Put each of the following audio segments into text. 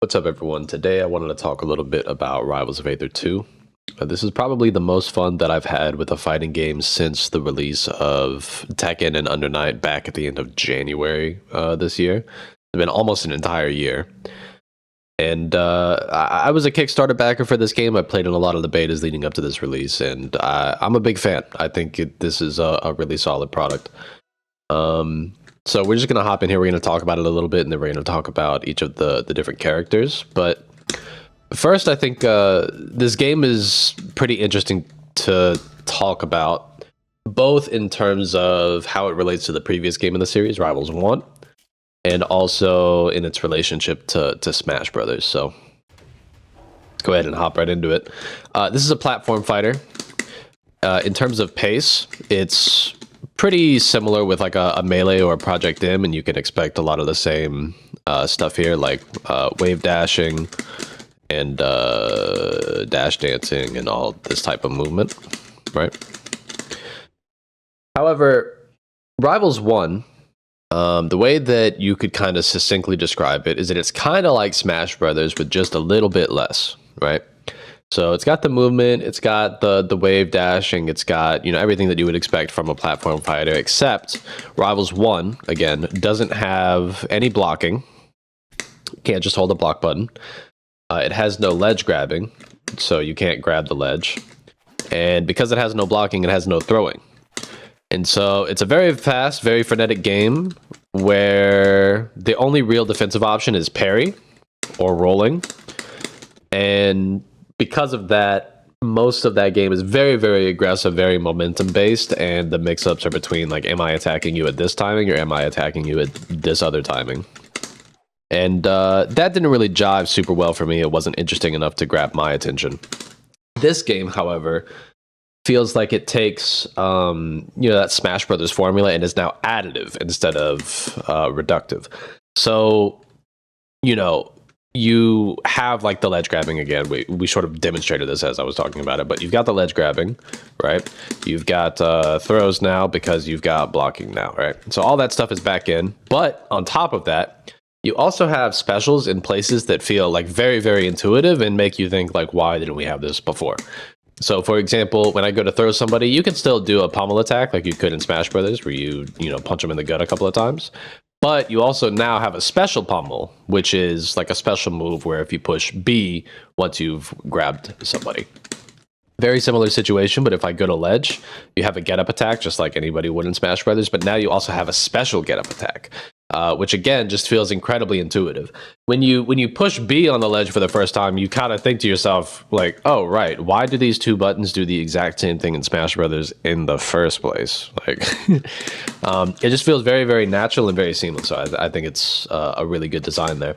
What's up, everyone? Today I wanted to talk a little bit about Rivals of Aether 2. This is probably the most fun that I've had with a fighting game since the release of Tekken and Under Night back at the end of January this year. It's been almost an entire year. And I was a Kickstarter backer for this game. I played in a lot of the betas leading up to this release, and I'm a big fan. I think this is a really solid product. So we're just going to hop in here. We're going to talk about it a little bit, and then we're going to talk about each of the different characters. But first, I think this game is pretty interesting to talk about, both in terms of how it relates to the previous game in the series, Rivals 1, and also in its relationship to Smash Brothers. So let's go ahead and hop right into it. This is a platform fighter. In terms of pace, it's pretty similar with like a Melee or a Project M, and you can expect a lot of the same stuff here, like wave dashing and dash dancing and all this type of movement, right? However, Rivals 1, the way that you could kind of succinctly describe it is that it's kind of like Smash Brothers with just a little bit less, right? So it's got the movement, it's got the wave dashing, it's got, you know, everything that you would expect from a platform fighter, except Rivals 1, again, doesn't have any blocking. You can't just hold the block button. It has no ledge grabbing, so you can't grab the ledge. And because it has no blocking, it has no throwing. And so it's a very fast, very frenetic game where the only real defensive option is parry or rolling. And because of that, most of that game is very, very aggressive, very momentum based, and the mix-ups are between like, am I attacking you at this timing or am I attacking you at this other timing? And that didn't really jive super well for me. It wasn't interesting enough to grab my attention. This game, however, feels like it takes that Smash Brothers formula and is now additive instead of reductive. So, you have like the ledge grabbing again. We sort of demonstrated this as I was talking about it, but you've got the ledge grabbing, right? You've got throws now because you've got blocking now, right? So all that stuff is back in. But on top of that, you also have specials in places that feel like very, very intuitive and make you think like, why didn't we have this before? So for example, when I go to throw somebody, you can still do a pommel attack like you could in Smash Brothers where you punch them in the gut a couple of times. But you also now have a special pommel, which is like a special move where if you push B once you've grabbed somebody. Very similar situation, but if I go to ledge, you have a get-up attack just like anybody would in Smash Brothers, but now you also have a special get-up attack, which again just feels incredibly intuitive. When you push B on the ledge for the first time, you kind of think to yourself like, oh right, why do these two buttons do the exact same thing in Smash Brothers in the first place? Like, it just feels very, very natural and very seamless. So I think it's a really good design there.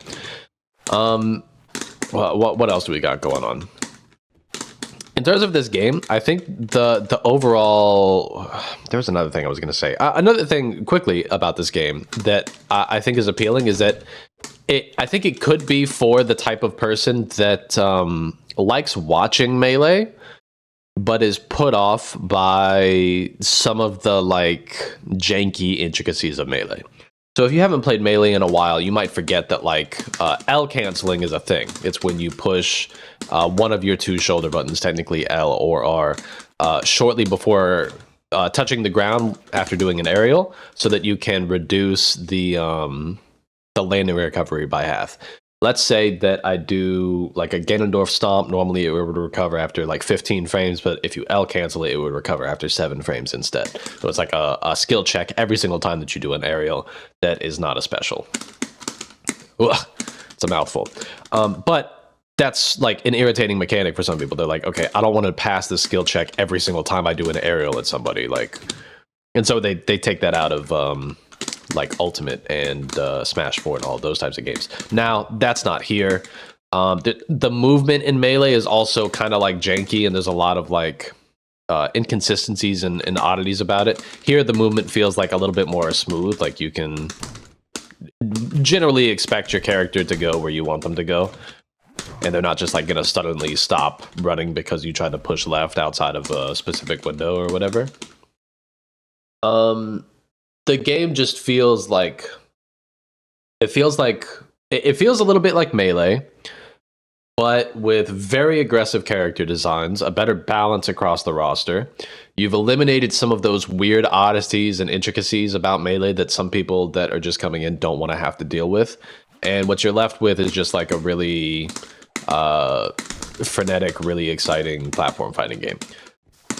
What else do we got going on? In terms of this game, I think the overall... There was another thing I was going to say. Another thing quickly about this game that I think is appealing is that I think it could be for the type of person that likes watching Melee, but is put off by some of the like janky intricacies of Melee. So if you haven't played Melee in a while, you might forget that like L canceling is a thing. It's when you push one of your two shoulder buttons, technically L or R, shortly before touching the ground after doing an aerial, so that you can reduce the landing recovery by half. Let's say that I do like a Ganondorf stomp. Normally it would recover after like 15 frames, but if you L cancel it, it would recover after 7 frames instead. So it's like a skill check every single time that you do an aerial that is not a special. Ugh, it's a mouthful. But that's like an irritating mechanic for some people. They're like, okay, I don't want to pass this skill check every single time I do an aerial at somebody. Like, and so they take that out of like Ultimate and Smash 4 and all those types of games. Now, that's not here. The movement in Melee is also kind of like janky, and there's a lot of like inconsistencies and oddities about it. Here, the movement feels like a little bit more smooth. Like you can generally expect your character to go where you want them to go. And they're not just like gonna suddenly stop running because you try to push left outside of a specific window or whatever. The game just feels like it feels a little bit like Melee, but with very aggressive character designs, a better balance across the roster. You've eliminated some of those weird oddities and intricacies about Melee that some people that are just coming in don't want to have to deal with. And what you're left with is just like a really frenetic, really exciting platform fighting game.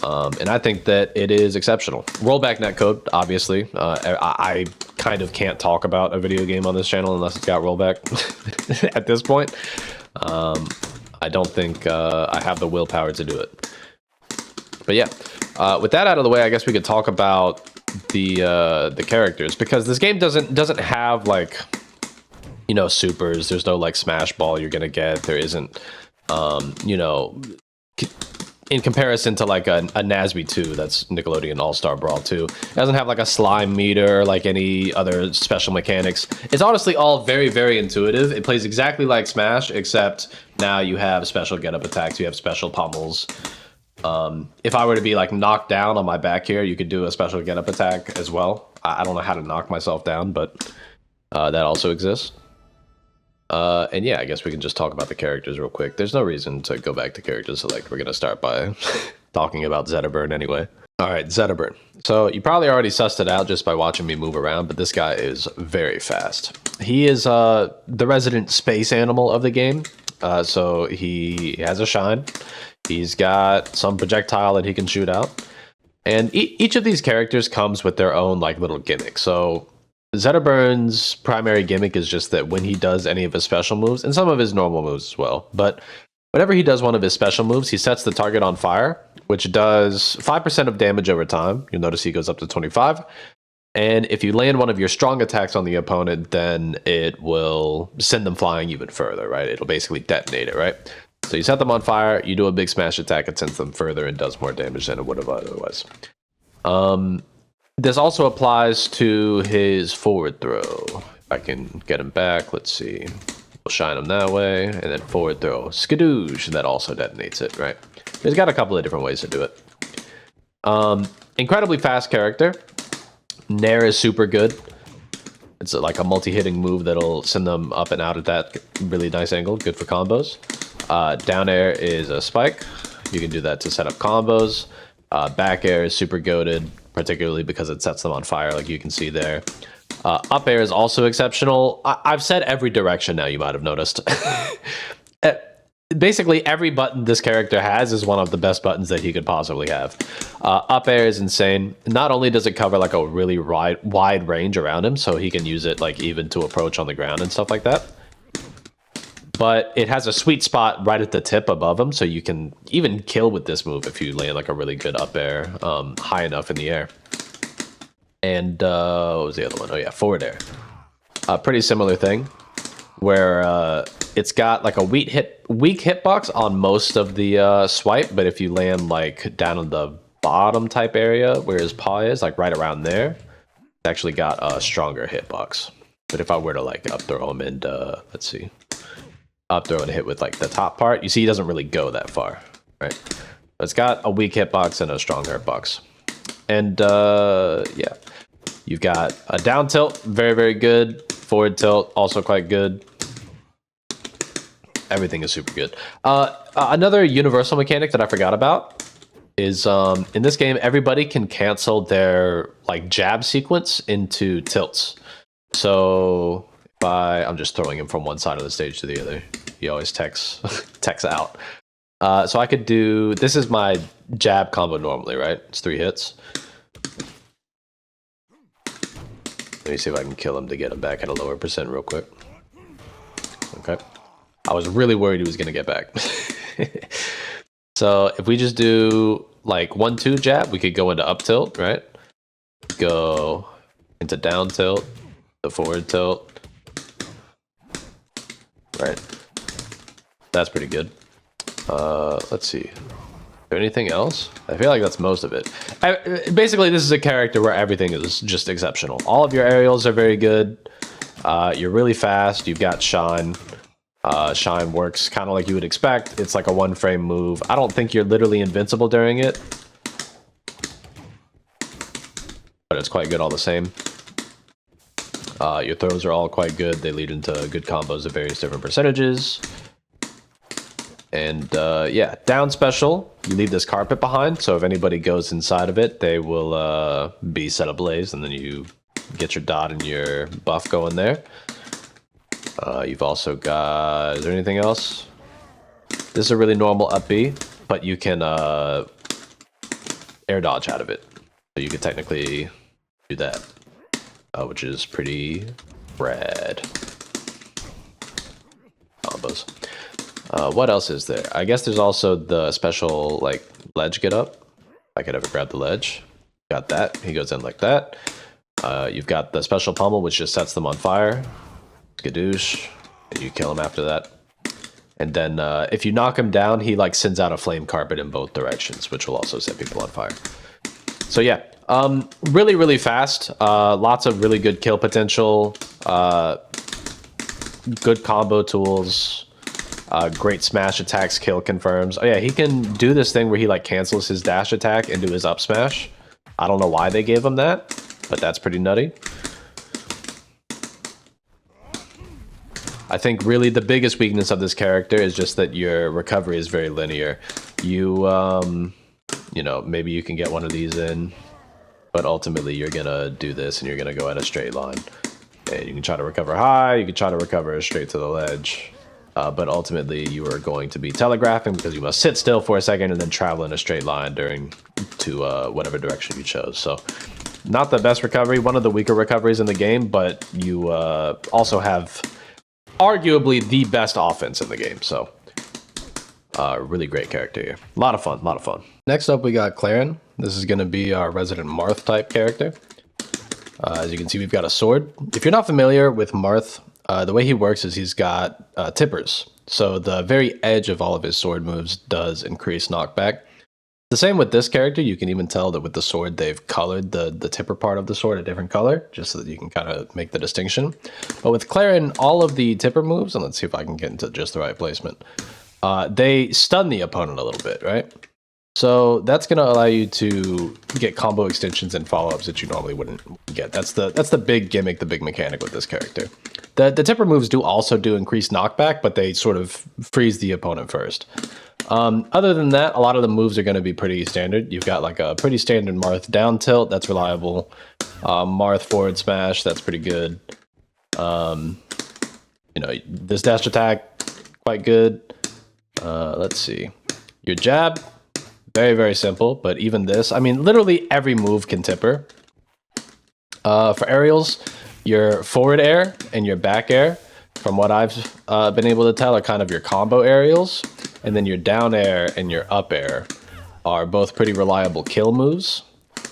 And I think that it is exceptional. Rollback netcode, obviously. I kind of can't talk about a video game on this channel unless it's got rollback at this point. I don't think I have the willpower to do it. But yeah, with that out of the way, I guess we could talk about the characters, because this game doesn't have like, you know, supers. There's no like smash ball you're gonna get. There isn't, you know, in comparison to like a NASB 2, that's Nickelodeon All-Star Brawl 2, it doesn't have like a slime meter or like any other special mechanics. It's honestly all very, very intuitive. It plays exactly like Smash, except now you have special get-up attacks, you have special pummels. If I were to be like knocked down on my back here, you could do a special get-up attack as well. I don't know how to knock myself down, but that also exists. And yeah, I guess we can just talk about the characters real quick. There's no reason to go back to characters select. We're going to start by talking about Zetterburn anyway. All right, Zetterburn. So you probably already sussed it out just by watching me move around, but this guy is very fast. He is the resident space animal of the game. So he has a shine. He's got some projectile that he can shoot out. And each of these characters comes with their own like little gimmick. So Zetterburn's primary gimmick is just that when he does any of his special moves, and some of his normal moves as well, but whenever he does one of his special moves, he sets the target on fire, which does 5% of damage over time. You'll notice he goes up to 25. And if you land one of your strong attacks on the opponent, then it will send them flying even further, right? It'll basically detonate it, right? So you set them on fire, you do a big smash attack, it sends them further and does more damage than it would have otherwise. This also applies to his forward throw. If I can get him back, let's see. We'll shine him that way, and then forward throw. Skadoosh, that also detonates it, right? He's got a couple of different ways to do it. Incredibly fast character. Nair is super good. It's like a multi-hitting move that'll send them up and out at that really nice angle. Good for combos. Down air is a spike. You can do that to set up combos. Back air is super goated, particularly because it sets them on fire, like you can see there. Up air is also exceptional. I've said every direction now, you might have noticed. Basically, every button this character has is one of the best buttons that he could possibly have. Up air is insane. Not only does it cover like a really wide range around him, so he can use it like even to approach on the ground and stuff like that, but it has a sweet spot right at the tip above him, so you can even kill with this move if you land like a really good up air high enough in the air. And what was the other one? Oh yeah, forward air. Pretty similar thing, where it's got like a weak hitbox on most of the swipe, but if you land like down in the bottom type area where his paw is, like right around there, it's actually got a stronger hitbox. But if I were to like up throw him and let's see, up throw and hit with like the top part, you see he doesn't really go that far, right? But it's got a weak hitbox and a strong hitbox. And yeah, you've got a down tilt, very, very good. Forward tilt, also quite good. Everything is super good. Another universal mechanic that I forgot about is in this game, everybody can cancel their like jab sequence into tilts. So if I'm just throwing him from one side of the stage to the other. He always techs out. So I could do, this is my jab combo normally, right? It's 3 hits. Let me see if I can kill him to get him back at a lower percent real quick. Okay. I was really worried he was going to get back. So if we just do like 1-2 jab, we could go into up tilt, right? Go into down tilt, the forward tilt. Right. That's pretty good. Let's see. Is there anything else? I feel like that's most of it. Basically, this is a character where everything is just exceptional. All of your aerials are very good. You're really fast. You've got shine. Shine works kind of like you would expect. It's like a 1-frame move. I don't think you're literally invincible during it, but it's quite good all the same. Your throws are all quite good. They lead into good combos of various different percentages. And yeah, down special, you leave this carpet behind, so if anybody goes inside of it, they will be set ablaze, and then you get your dot and your buff going there. You've also got, is there anything else? This is a really normal up B, but you can air dodge out of it. So you could technically do that, which is pretty rad. Combos. What else is there? I guess there's also the special, like, ledge get up. I could ever grab the ledge. Got that. He goes in like that. You've got the special pummel, which just sets them on fire. Skadoosh. And you kill him after that. And then if you knock him down, he, like, sends out a flame carpet in both directions, which will also set people on fire. So, yeah. Really, really fast. Lots of really good kill potential. Good combo tools. Great smash attacks, kill confirms. Oh yeah, he can do this thing where he like cancels his dash attack into his up smash. I don't know why they gave him that, but that's pretty nutty. I think really the biggest weakness of this character is just that your recovery is very linear. You, you know, maybe you can get one of these in, but ultimately you're gonna do this and you're gonna go in a straight line. And you can try to recover high, you can try to recover straight to the ledge. But ultimately, you are going to be telegraphing because you must sit still for a second and then travel in a straight line to whatever direction you chose. So, not the best recovery, one of the weaker recoveries in the game, but you also have arguably the best offense in the game. So, really great character here. A lot of fun, a lot of fun. Next up, we got Clairen. This is going to be our resident Marth type character. As you can see, we've got a sword. If you're not familiar with Marth, the way he works is he's got tippers. So the very edge of all of his sword moves does increase knockback. The same with this character. You can even tell that with the sword, they've colored the tipper part of the sword a different color, just so that you can kind of make the distinction. But with Clairen, all of the tipper moves, and let's see if I can get into just the right placement, they stun the opponent a little bit, right? So that's going to allow you to get combo extensions and follow-ups that you normally wouldn't get. That's the big gimmick, the big mechanic with this character. The tipper moves do also do increased knockback, but they sort of freeze the opponent first. Other than that, a lot of the moves are going to be pretty standard. You've got like a pretty standard Marth down tilt, that's reliable. Marth forward smash, that's pretty good. You know, this dash attack, quite good. Let's see. Your jab, very, very simple, but even this, I mean, literally every move can tipper. For aerials, your forward air and your back air, from what I've been able to tell, are kind of your combo aerials. And then your down air and your up air are both pretty reliable kill moves.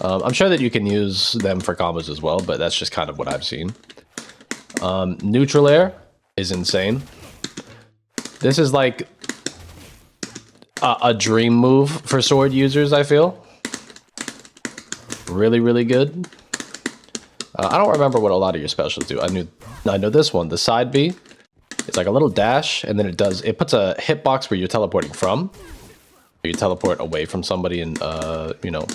I'm sure that you can use them for combos as well, but that's just kind of what I've seen. Neutral air is insane. This is like a dream move for sword users, I feel. Really, really good. I don't remember what a lot of your specials do. I know this one, the side B. It's like a little dash, and then it puts a hitbox where you're teleporting from. You teleport away from somebody and you know,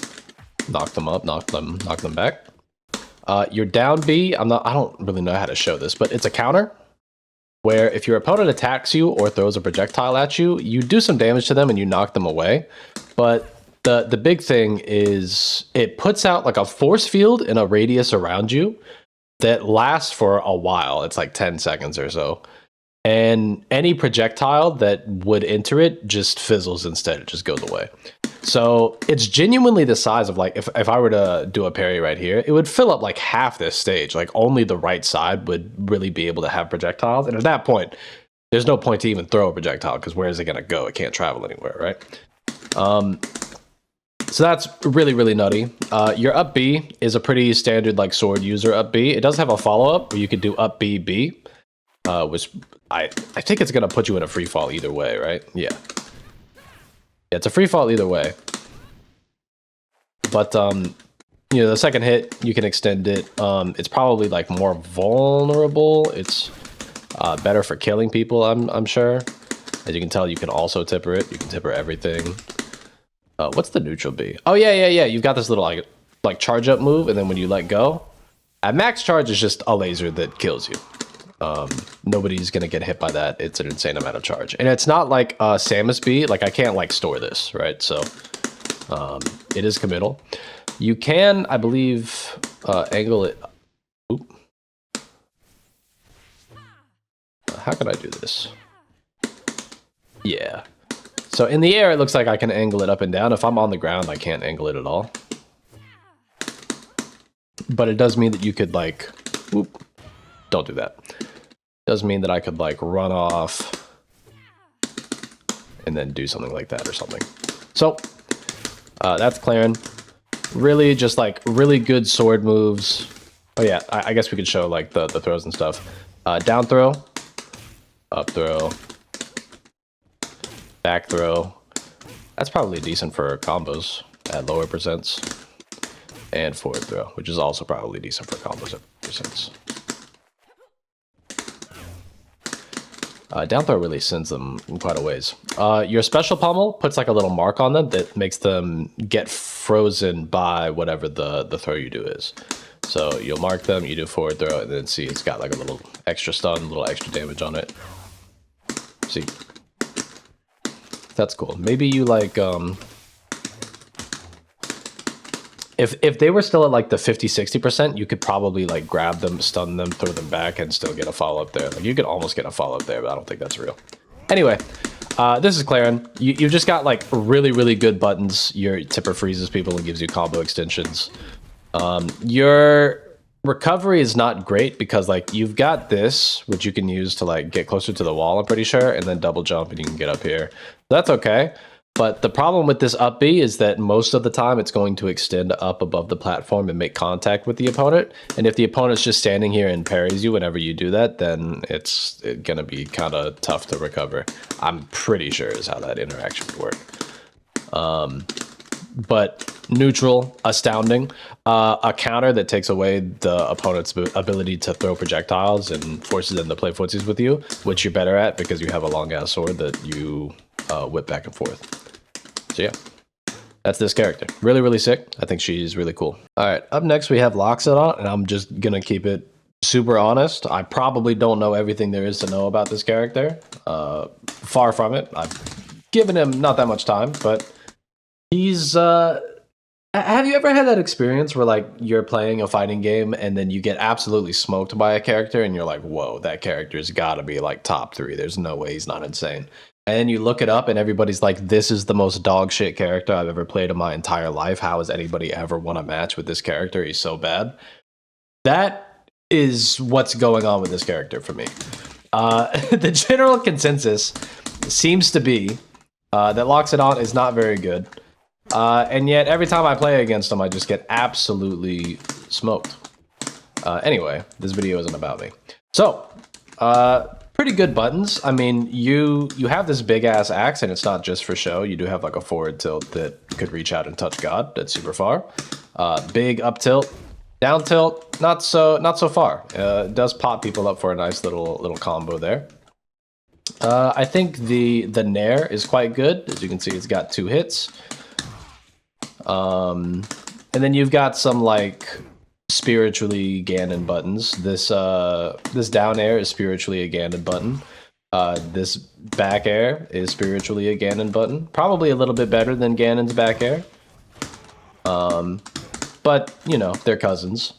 knock them up, knock them back. Your down B, I don't really know how to show this, but it's a counter where if your opponent attacks you or throws a projectile at you, you do some damage to them and you knock them away. But the big thing is it puts out like a force field in a radius around you that lasts for a while. It's like 10 seconds or so. And any projectile that would enter it just fizzles instead. It just goes away. So it's genuinely the size of like, if I were to do a parry right here, it would fill up like half this stage. Like only the right side would really be able to have projectiles. And at that point, there's no point to even throw a projectile because where is it going to go? It can't travel anywhere, right? So that's really, really nutty. Your up B is a pretty standard like sword user up B. It does have a follow-up where you could do up B, B, which I think it's going to put you in a free fall either way, right? Yeah. Yeah, it's a free fall either way. But, you know, the second hit, you can extend it. It's probably like more vulnerable. It's better for killing people, I'm sure. As you can tell, you can also tipper it. You can tipper everything. What's the neutral B? Oh, yeah. You've got this little like charge up move, and then when you let go, at max charge is just a laser that kills you. Nobody's gonna get hit by that. It's an insane amount of charge, and it's not like Samus B. Like I can't like store this, right? So it is committal. You can, I believe, angle it. Oop. How can I do this? Yeah. So in the air, it looks like I can angle it up and down. If I'm on the ground, I can't angle it at all. But it does mean that you could like, whoop, don't do that. It does mean that I could like run off and then do something like that or something. So that's Clairen. Really just like really good sword moves. Oh yeah, I guess we could show like the throws and stuff. Down throw, up throw, back throw. That's probably decent for combos at lower percents. And forward throw, which is also probably decent for combos at percents. Down throw really sends them in quite a ways. Your special pummel puts like a little mark on them that makes them get frozen by whatever the throw you do is. So you'll mark them, you do forward throw, and then see it's got like a little extra stun, a little extra damage on it. See, that's cool. Maybe you like if they were still at like the 50-60%, you could probably like grab them, stun them, throw them back, and still get a follow-up there. Like you could almost get a follow-up there, but I don't think that's real. Anyway, this is Clairen. You've just got like really, really good buttons. Your tipper freezes people and gives you combo extensions. Your recovery is not great because like you've got this, which you can use to like get closer to the wall, I'm pretty sure, and then double jump and you can get up here. That's okay. But the problem with this up B is that most of the time it's going to extend up above the platform and make contact with the opponent. And if the opponent's just standing here and parries you whenever you do that, then it's going to be kind of tough to recover. I'm pretty sure is how that interaction would work. But neutral, astounding. A counter that takes away the opponent's ability to throw projectiles and forces them to play footsies with you, which you're better at because you have a long-ass sword that you whip back and forth. So yeah, that's this character. Really, really sick. I think she's really cool. All right, up next we have Loxodont, and I'm just gonna keep it super honest. I probably don't know everything there is to know about this character. Far from it. I've given him not that much time, but he's... Have you ever had that experience where like you're playing a fighting game and then you get absolutely smoked by a character and you're like, whoa, that character's gotta be like top 3. There's no way he's not insane. And then you look it up and everybody's like, this is the most dog shit character I've ever played in my entire life. How has anybody ever won a match with this character? He's so bad. That is what's going on with this character for me. The general consensus seems to be that Loxodont is not very good. And yet every time I play against him, I just get absolutely smoked. Anyway, this video isn't about me. So, pretty good buttons. I mean, you have this big ass axe, and it's not just for show. You do have like a forward tilt that could reach out and touch God. That's super far. Big up tilt, down tilt, not so far. It does pop people up for a nice little combo there. I think the nair is quite good. As you can see, it's got 2 hits. And then you've got some like spiritually Ganon buttons. This down air is spiritually a Ganon button. This back air is spiritually a Ganon button. Probably a little bit better than Ganon's back air. But you know, they're cousins.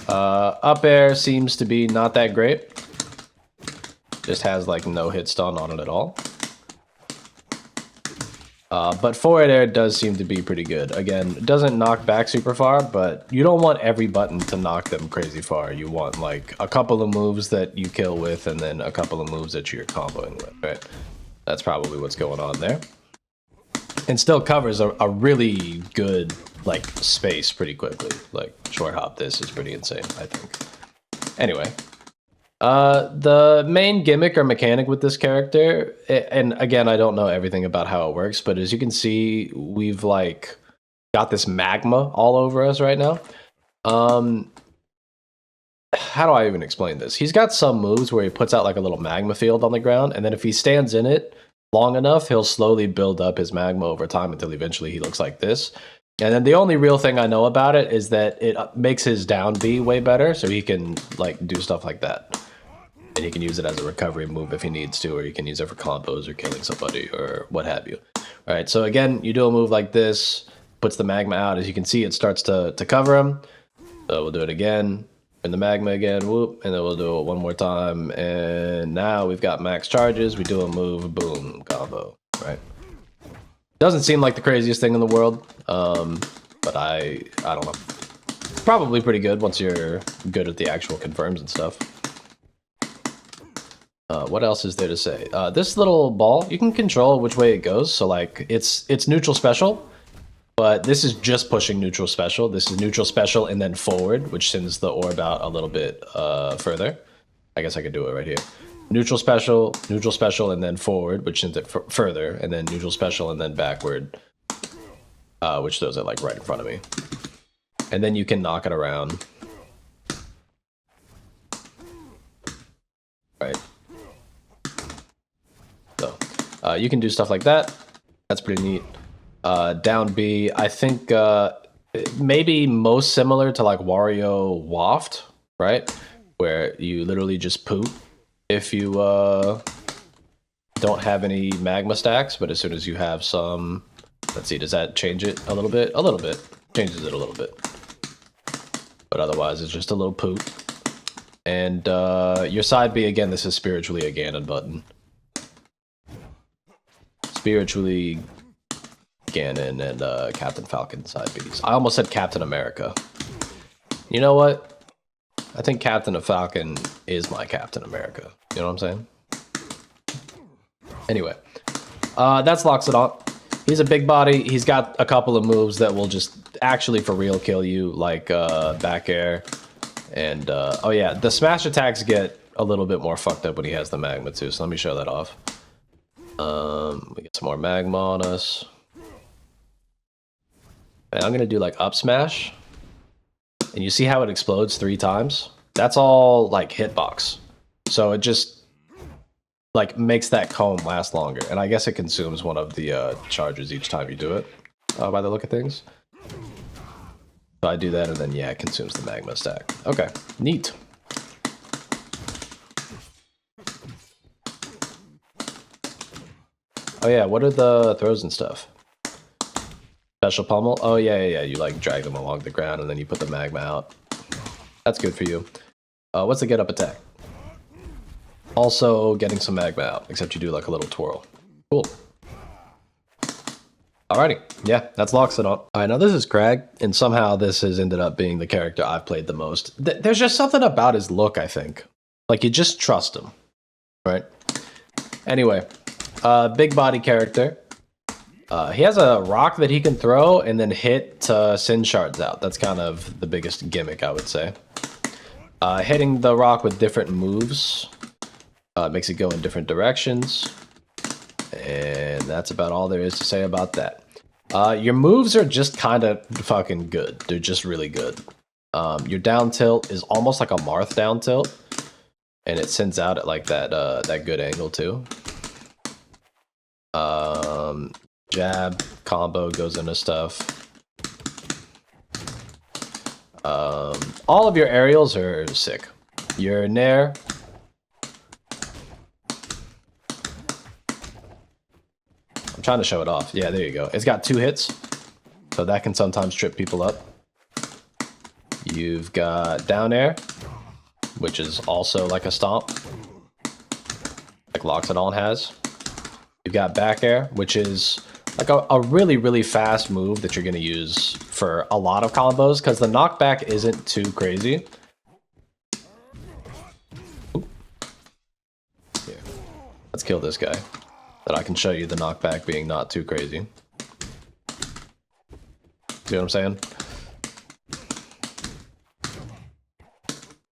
Up air seems to be not that great. Just has like no hit stun on it at all. But forward air does seem to be pretty good. Again, it doesn't knock back super far, but you don't want every button to knock them crazy far. You want like a couple of moves that you kill with and then a couple of moves that you're comboing with, right? That's probably what's going on there. And still covers a really good like space pretty quickly. Like short hop this is pretty insane, I think. Anyway. The main gimmick or mechanic with this character, and again, I don't know everything about how it works, but as you can see, we've like got this magma all over us right now. How do I even explain this? He's got some moves where he puts out like a little magma field on the ground, and then if he stands in it long enough, he'll slowly build up his magma over time until eventually he looks like this. And then the only real thing I know about it is that it makes his down B way better, so he can like do stuff like that. And he can use it as a recovery move if he needs to, or you can use it for combos or killing somebody or what have you. All right, so again, you do a move like this, puts the magma out. As you can see, it starts to cover him. So we'll do it again, in the magma again, whoop, and then we'll do it one more time. And now we've got max charges. We do a move, boom, combo, right? Doesn't seem like the craziest thing in the world, but I don't know. Probably pretty good once you're good at the actual confirms and stuff. What else is there to say? This little ball, you can control which way it goes. So like it's neutral special, but this is just pushing neutral special. This is neutral special and then forward, which sends the orb out a little bit further. I guess I could do it right here. Neutral special, and then forward, which sends it further, and then neutral special and then backward, which throws it like right in front of me. And then you can knock it around. Right. So you can do stuff like that. That's pretty neat. Down B, I think maybe most similar to like Wario Waft, right? Where you literally just poop if you don't have any magma stacks, but as soon as you have some, let's see, does that change it a little bit? A little bit. Changes it a little bit. But otherwise, it's just a little poop. And your side B, again, this is spiritually a Ganon button. Spiritually Ganon and Captain Falcon side Bs. I almost said Captain America. You know what? I think Captain Falcon is my Captain America. You know what I'm saying? Anyway, that's Loxodont. He's a big body. He's got a couple of moves that will just actually for real kill you, like back air. And, oh yeah, the smash attacks get a little bit more fucked up when he has the magma too, so let me show that off. We get some more magma on us. And I'm gonna do like up smash. And you see how it explodes 3 times? That's all like hitbox. So it just like makes that cone last longer. And I guess it consumes one of the charges each time you do it, by the look of things. So I do that and then yeah, it consumes the magma stack. Okay, neat. Oh yeah, what are the throws and stuff? Special pummel? Oh yeah, you like drag them along the ground and then you put the magma out. That's good for you. What's the get up attack? Also getting some magma out, except you do like a little twirl. Cool. Alrighty, yeah, that's Loxodont. Alright, now this is Kragg, and somehow this has ended up being the character I've played the most. There's just something about his look, I think. Like, you just trust him, right? Anyway, big body character. He has a rock that he can throw and then hit to send shards out. That's kind of the biggest gimmick, I would say. Hitting the rock with different moves makes it go in different directions. And that's about all there is to say about that. Your moves are just kind of fucking good. They're just really good. Your down tilt is almost like a Marth down tilt. And it sends out at like that that good angle too. Jab, combo goes into stuff. All of your aerials are sick. Your Nair. I'm trying to show it off. Yeah, there you go. It's got 2 hits. So that can sometimes trip people up. You've got down air, which is also like a stomp. Like Loxodont has. You've got back air, which is like a really, really fast move that you're going to use for a lot of combos, because the knockback isn't too crazy. Here. Let's kill this guy. That I can show you the knockback being not too crazy. See what I'm saying?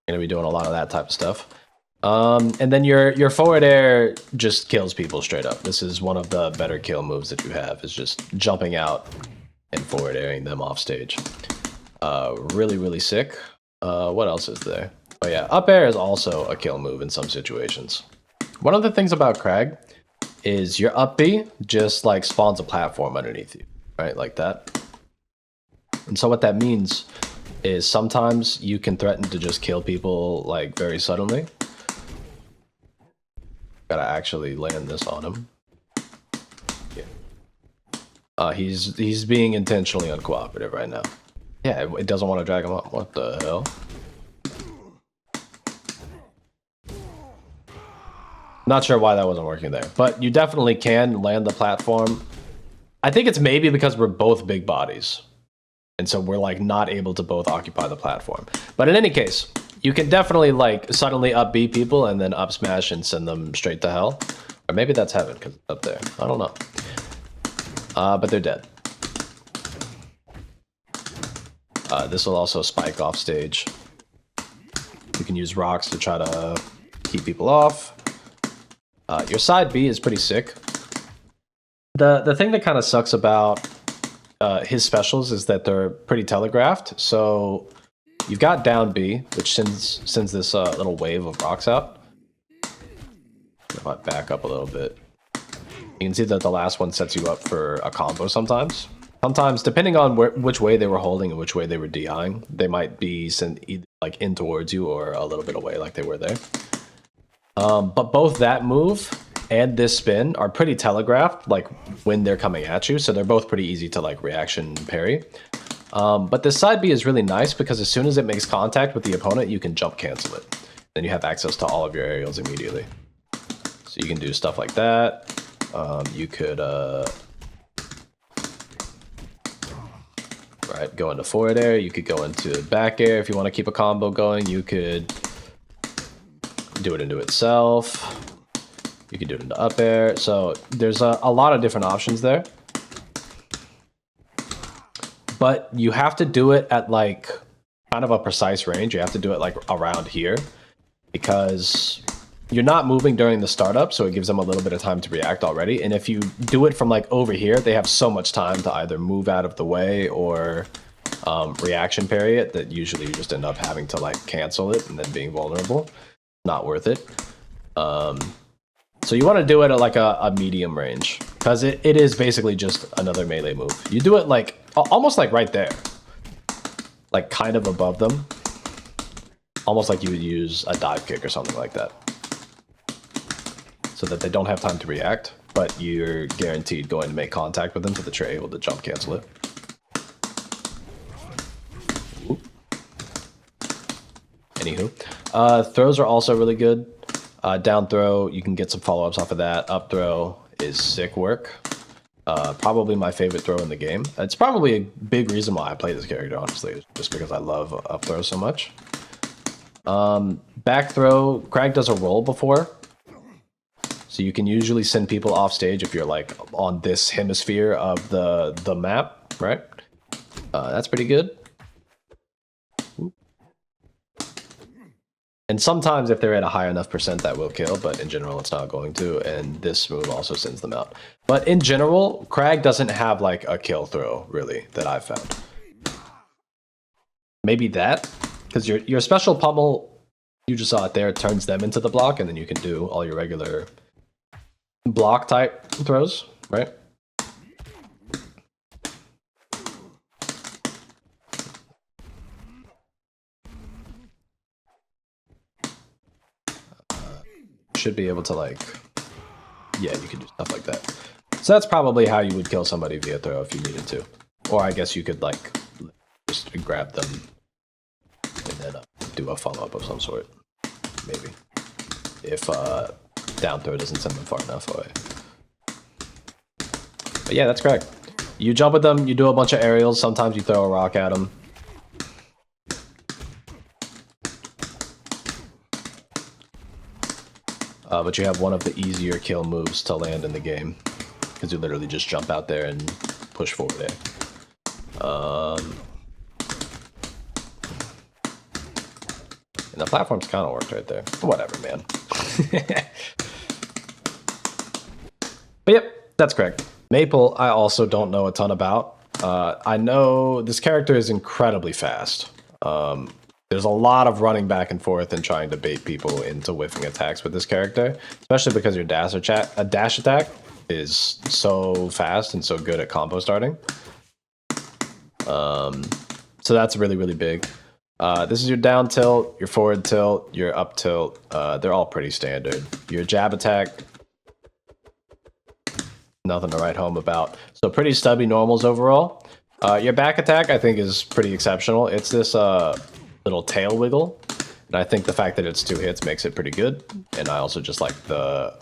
Gonna be doing a lot of that type of stuff. And then your forward air just kills people straight up. This is one of the better kill moves that you have, is just jumping out and forward airing them off stage. Really, really sick. What else is there? Oh yeah, up air is also a kill move in some situations. One of the things about Kragg is your up B just like spawns a platform underneath you, right? Like that. And so what that means is sometimes you can threaten to just kill people like very suddenly. Gotta actually land this on him. Yeah. He's being intentionally uncooperative right now. Yeah, it doesn't want to drag him up. What the hell? Not sure why that wasn't working there, but you definitely can land the platform. I think it's maybe because we're both big bodies, and so we're like not able to both occupy the platform. But in any case, you can definitely like suddenly up B people and then up smash and send them straight to hell. Or maybe that's heaven because it's up there. I don't know. But they're dead. This will also spike off stage. You can use rocks to try to keep people off. Your side B is pretty sick. The thing that kind of sucks about his specials is that they're pretty telegraphed. So you've got down B, which sends this little wave of rocks out. If I back up a little bit, you can see that the last one sets you up for a combo sometimes. Sometimes, depending on which way they were holding and which way they were DIing, they might be sent either like in towards you or a little bit away like they were there. But both that move and this spin are pretty telegraphed, like when they're coming at you. So they're both pretty easy to like reaction parry. But this side B is really nice because as soon as it makes contact with the opponent, you can jump cancel it. Then you have access to all of your aerials immediately. So you can do stuff like that. You could go into forward air. You could go into back air if you want to keep a combo going. You could do it into itself. You could do it into up air. So there's a lot of different options there. But you have to do it at like kind of a precise range. You have to do it like around here because you're not moving during the startup, so it gives them a little bit of time to react already. And if you do it from like over here, they have so much time to either move out of the way or reaction parry it that usually you just end up having to like cancel it and then being vulnerable. Not worth it. So you want to do it at like a medium range because it is basically just another melee move. You do it like almost like right there, like kind of above them, almost like you would use a dive kick or something like that, so that they don't have time to react, but you're guaranteed going to make contact with them so that you're able to jump cancel it. Ooh. Anywho, throws are also really good. Down throw, you can get some follow-ups off of that. Up throw is sick work. Probably my favorite throw in the game. It's probably a big reason why I play this character, honestly, just because I love up throw so much. Back throw, Kragg does a roll before. So you can usually send people off stage if you're like on this hemisphere of the map, right? That's pretty good. And sometimes if they're at a high enough percent, that will kill, but in general, it's not going to. And this move also sends them out. But in general, Kragg doesn't have like a kill throw, really, that I've found. Maybe that, because your special pummel, you just saw it there, turns them into the block, and then you can do all your regular block type throws, right? Should be able to like, yeah, you can do stuff like that. So that's probably how you would kill somebody via throw if you needed to. Or I guess you could like just grab them and then do a follow-up of some sort, maybe. If down throw doesn't send them far enough away. But yeah, that's correct. You jump with them, you do a bunch of aerials, sometimes you throw a rock at them. But you have one of the easier kill moves to land in the game, because you literally just jump out there and push forward there. And the platforms kind of worked right there. Whatever, man. But yep, that's correct. Maypul, I also don't know a ton about. I know this character is incredibly fast. There's a lot of running back and forth and trying to bait people into whiffing attacks with this character, especially because your dash attack is so fast and so good at combo starting. So that's really, really big. This is your down tilt, your forward tilt, your up tilt. They're all pretty standard. Your jab attack, nothing to write home about. So pretty stubby normals overall. Your back attack, I think, is pretty exceptional. It's this little tail wiggle, and I think the fact that it's 2 hits makes it pretty good. And I also just like the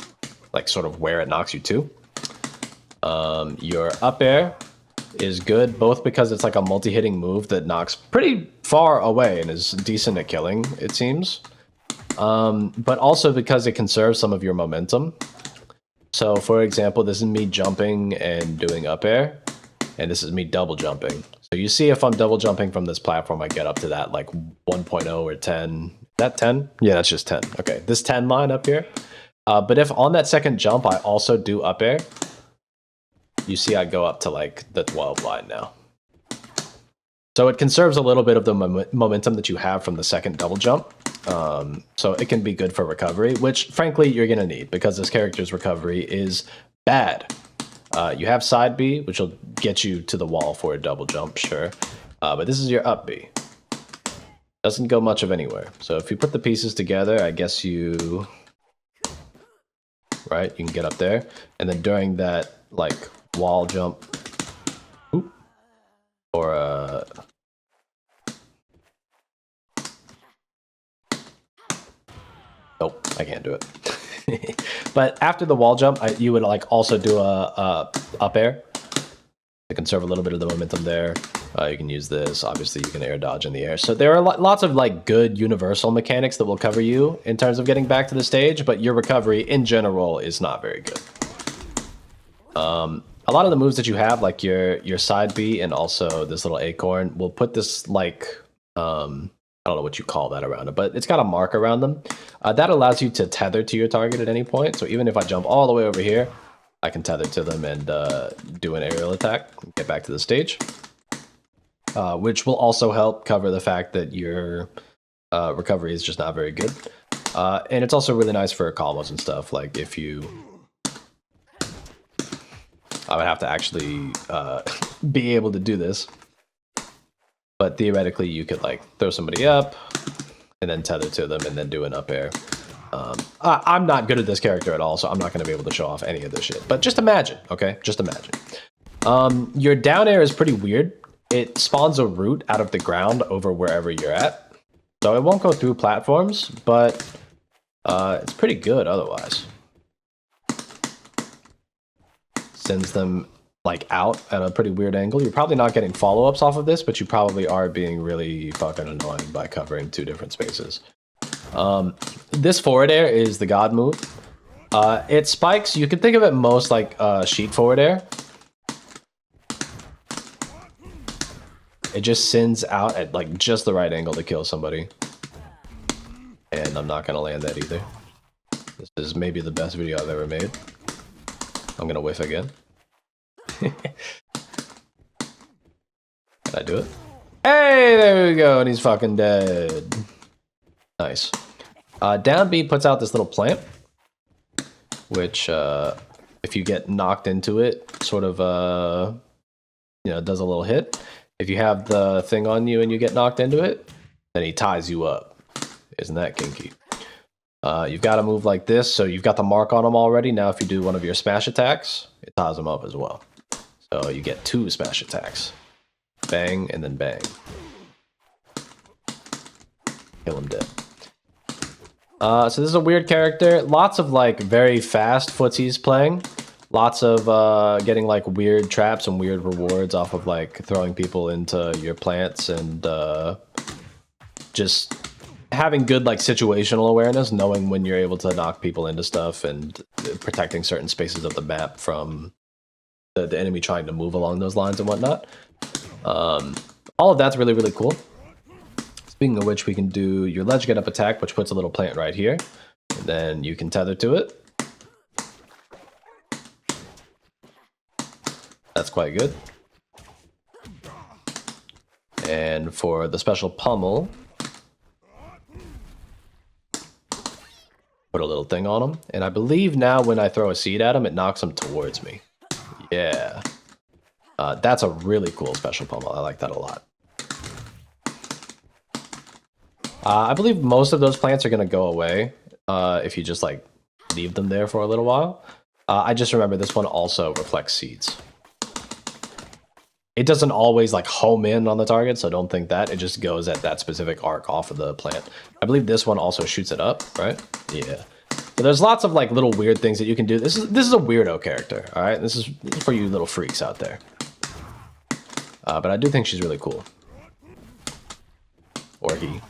sort of where it knocks you to. Your up air is good, both because it's like a multi-hitting move that knocks pretty far away and is decent at killing, it seems. But also because it conserves some of your momentum. So, for example, this is me jumping and doing up air, and this is me double jumping. So you see if I'm double jumping from this platform, I get up to that like 1.0 or 10. Is that 10? Yeah, that's just 10. Okay, this 10 line up here. But if on that second jump, I also do up air, you see I go up to like the 12 line now. So it conserves a little bit of the momentum that you have from the second double jump. So it can be good for recovery, which frankly you're going to need because this character's recovery is bad. You have side B, which will get you to the wall for a double jump, sure. But this is your up B. Doesn't go much of anywhere. So if you put the pieces together, I guess you... Right, you can get up there. And then during that, like, wall jump... Oop, or Nope, I can't do it. But after the wall jump, you would like also do a up air to conserve a little bit of the momentum there. You can use this. Obviously, you can air dodge in the air. So there are lots of like good universal mechanics that will cover you in terms of getting back to the stage, but your recovery in general is not very good. A lot of the moves that you have, like your side B and also this little acorn, will put this like I don't know what you call that around it, but it's got a mark around them. That allows you to tether to your target at any point. So even if I jump all the way over here, I can tether to them and do an aerial attack, get back to the stage. Which will also help cover the fact that your recovery is just not very good. And it's also really nice for combos and stuff. Like if you... I would have to actually be able to do this. But theoretically, you could like throw somebody up and then tether to them and then do an up air. I'm not good at this character at all, so I'm not going to be able to show off any of this shit. But just imagine, okay? Just imagine. Your down air is pretty weird. It spawns a root out of the ground over wherever you're at. So it won't go through platforms, but it's pretty good otherwise. Sends them like out at a pretty weird angle. You're probably not getting follow-ups off of this, but you probably are being really fucking annoying by covering 2 different spaces. This forward air is the god move. It spikes. You can think of it most like sheet forward air. It just sends out at like just the right angle to kill somebody. And I'm not gonna land that either. This is maybe the best video I've ever made. I'm gonna whiff again. Can I do it? Hey, there we go, and he's fucking dead. Nice. Down B puts out this little plant, which, if you get knocked into it, sort of, does a little hit. If you have the thing on you and you get knocked into it, then he ties you up. Isn't that kinky? You've got to move like this, so you've got the mark on him already. Now if you do one of your smash attacks, it ties him up as well. So you get 2 smash attacks. Bang, and then bang. Kill him dead. So this is a weird character. Lots of like very fast footsies playing. Lots of getting like weird traps and weird rewards off of like throwing people into your plants and just having good like situational awareness, knowing when you're able to knock people into stuff and protecting certain spaces of the map from the enemy trying to move along those lines and whatnot. All of that's really, really cool. Speaking of which, we can do your ledge get up attack, which puts a little plant right here. And then you can tether to it. That's quite good. And for the special pummel, put a little thing on him. And I believe now when I throw a seed at him, it knocks him towards me. Yeah. That's a really cool special pummel. I like that a lot. I believe most of those plants are going to go away if you just like leave them there for a little while. I just remember this one also reflects seeds. It doesn't always like home in on the target, so don't think that. It just goes at that specific arc off of the plant. I believe this one also shoots it up, right? Yeah. So there's lots of like little weird things that you can do. This is a weirdo character, all right? This is for you little freaks out there. But I do think she's really cool. Or he.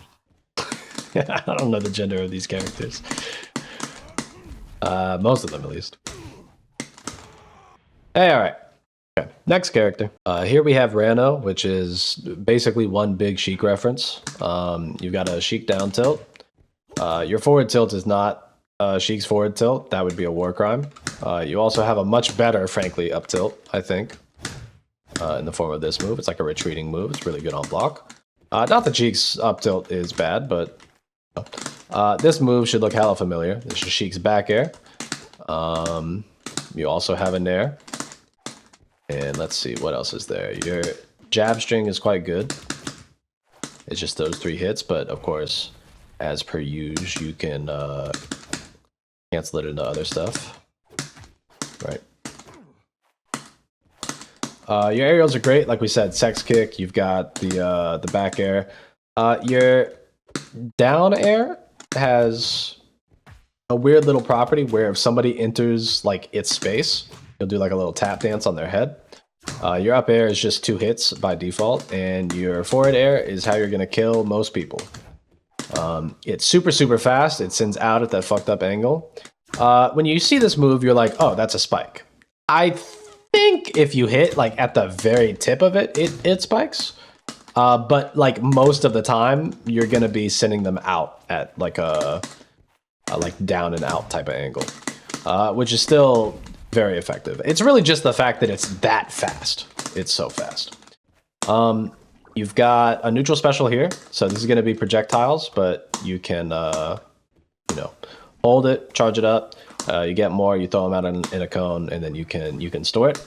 I don't know the gender of these characters. Most of them, at least. Hey, all right. Okay, next character. Here we have Ranno, which is basically one big Sheik reference. You've got a Sheik down tilt. Your forward tilt is not Sheik's forward tilt. That would be a war crime. You also have a much better, frankly, up tilt, I think, in the form of this move. It's like a retreating move. It's really good on block. Not that Sheik's up tilt is bad, but this move should look hella familiar. This is Sheik's back air. You also have a nair. And let's see, what else is there? Your jab string is quite good. It's just those 3 hits, but of course, as per usual, you can cancel it into other stuff. Right. Your aerials are great, like we said, sex kick. You've got the back air. Your down air has a weird little property where if somebody enters like its space, you'll do like a little tap dance on their head. Your up air is just 2 hits by default, and your forward air is how you're going to kill most people. It's super, super fast. It sends out at that fucked up angle. When you see this move, you're like, oh, that's a spike. I think if you hit like at the very tip of it, it spikes. But like most of the time, you're going to be sending them out at like a like down and out type of angle, which is still very effective. It's really just the fact that it's that fast. It's so fast. You've got a neutral special here, so this is going to be projectiles, but you can, you know, hold it, charge it up. You get more, you throw them out in a cone, and then you can store it.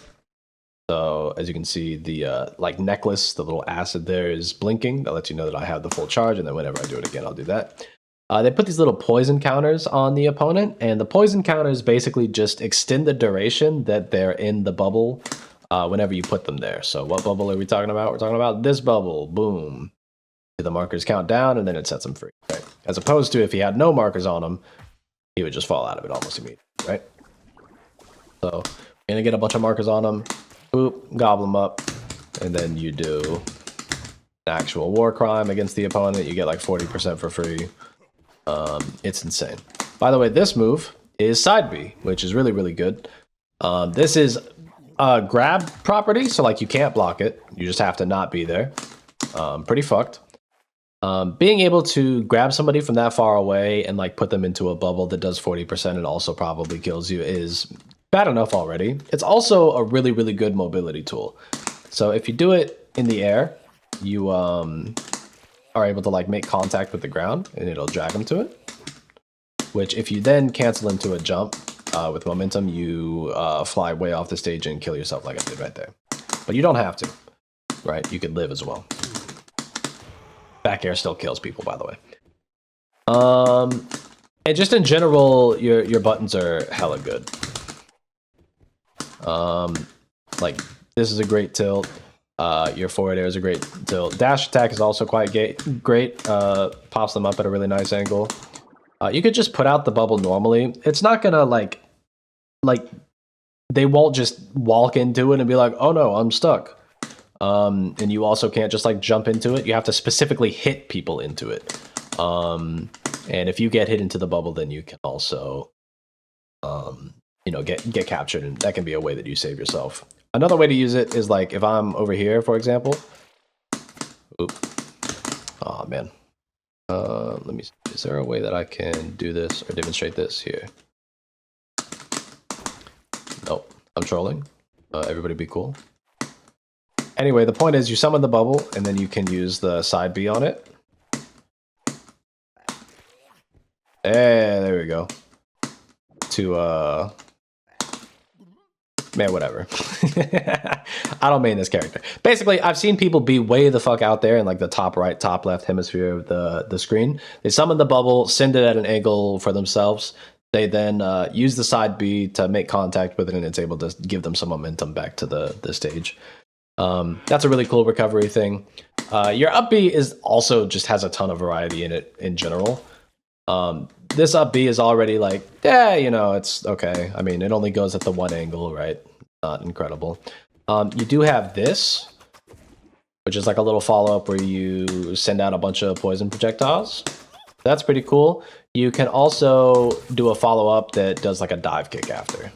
So as you can see, the like necklace, the little acid there is blinking. That lets you know that I have the full charge, and then whenever I do it again, I'll do that. They put these little poison counters on the opponent, and the poison counters basically just extend the duration that they're in the bubble whenever you put them there. So what bubble are we talking about? We're talking about this bubble. Boom. The markers count down, and then it sets them free. Right? As opposed to if he had no markers on him, he would just fall out of it almost immediately. Right? So you're going to get a bunch of markers on him. Boop. Gobble them up. And then you do an actual war crime against the opponent. You get like 40% for free. It's insane. By the way, this move is side B, which is really, really good. This is a grab property, so like you can't block it. You just have to not be there. Pretty fucked. Being able to grab somebody from that far away and like put them into a bubble that does 40% and also probably kills you is bad enough already. It's also a really, really good mobility tool. So if you do it in the air, you are able to like make contact with the ground and it'll drag them to it, which if you then cancel into a jump with momentum, you fly way off the stage and kill yourself like I did right there. But you don't have to, right? You could live as well. Back air still kills people, by the way. And just in general, your buttons are hella good. Like this is a great tilt. Your forward air is a great tilt. Dash attack is also quite great. Pops them up at a really nice angle. You could just put out the bubble normally. It's not gonna like they won't just walk into it and be like, oh no, I'm stuck. And you also can't just like jump into it. You have to specifically hit people into it. And if you get hit into the bubble, then you can also, you know, get captured, and that can be a way that you save yourself. Another way to use it is like if I'm over here, for example. Oop. Oh man. Let me see. Is there a way that I can do this or demonstrate this here? Nope. I'm trolling. Everybody be cool. Anyway, the point is you summon the bubble and then you can use the side B on it. There we go. To Man, whatever. I don't main this character. Basically, I've seen people be way the fuck out there in like the top right, top left hemisphere of the screen. They summon the bubble, send it at an angle for themselves. They then use the side B to make contact with it, and it's able to give them some momentum back to the stage. That's a really cool recovery thing. Your up B is also just has a ton of variety in it in general. This up B is already like, yeah, you know, it's okay. I mean, it only goes at the one angle, right? Not incredible. You do have this, which is like a little follow-up where you send out a bunch of poison projectiles. That's pretty cool. You can also do a follow-up that does like a dive kick after.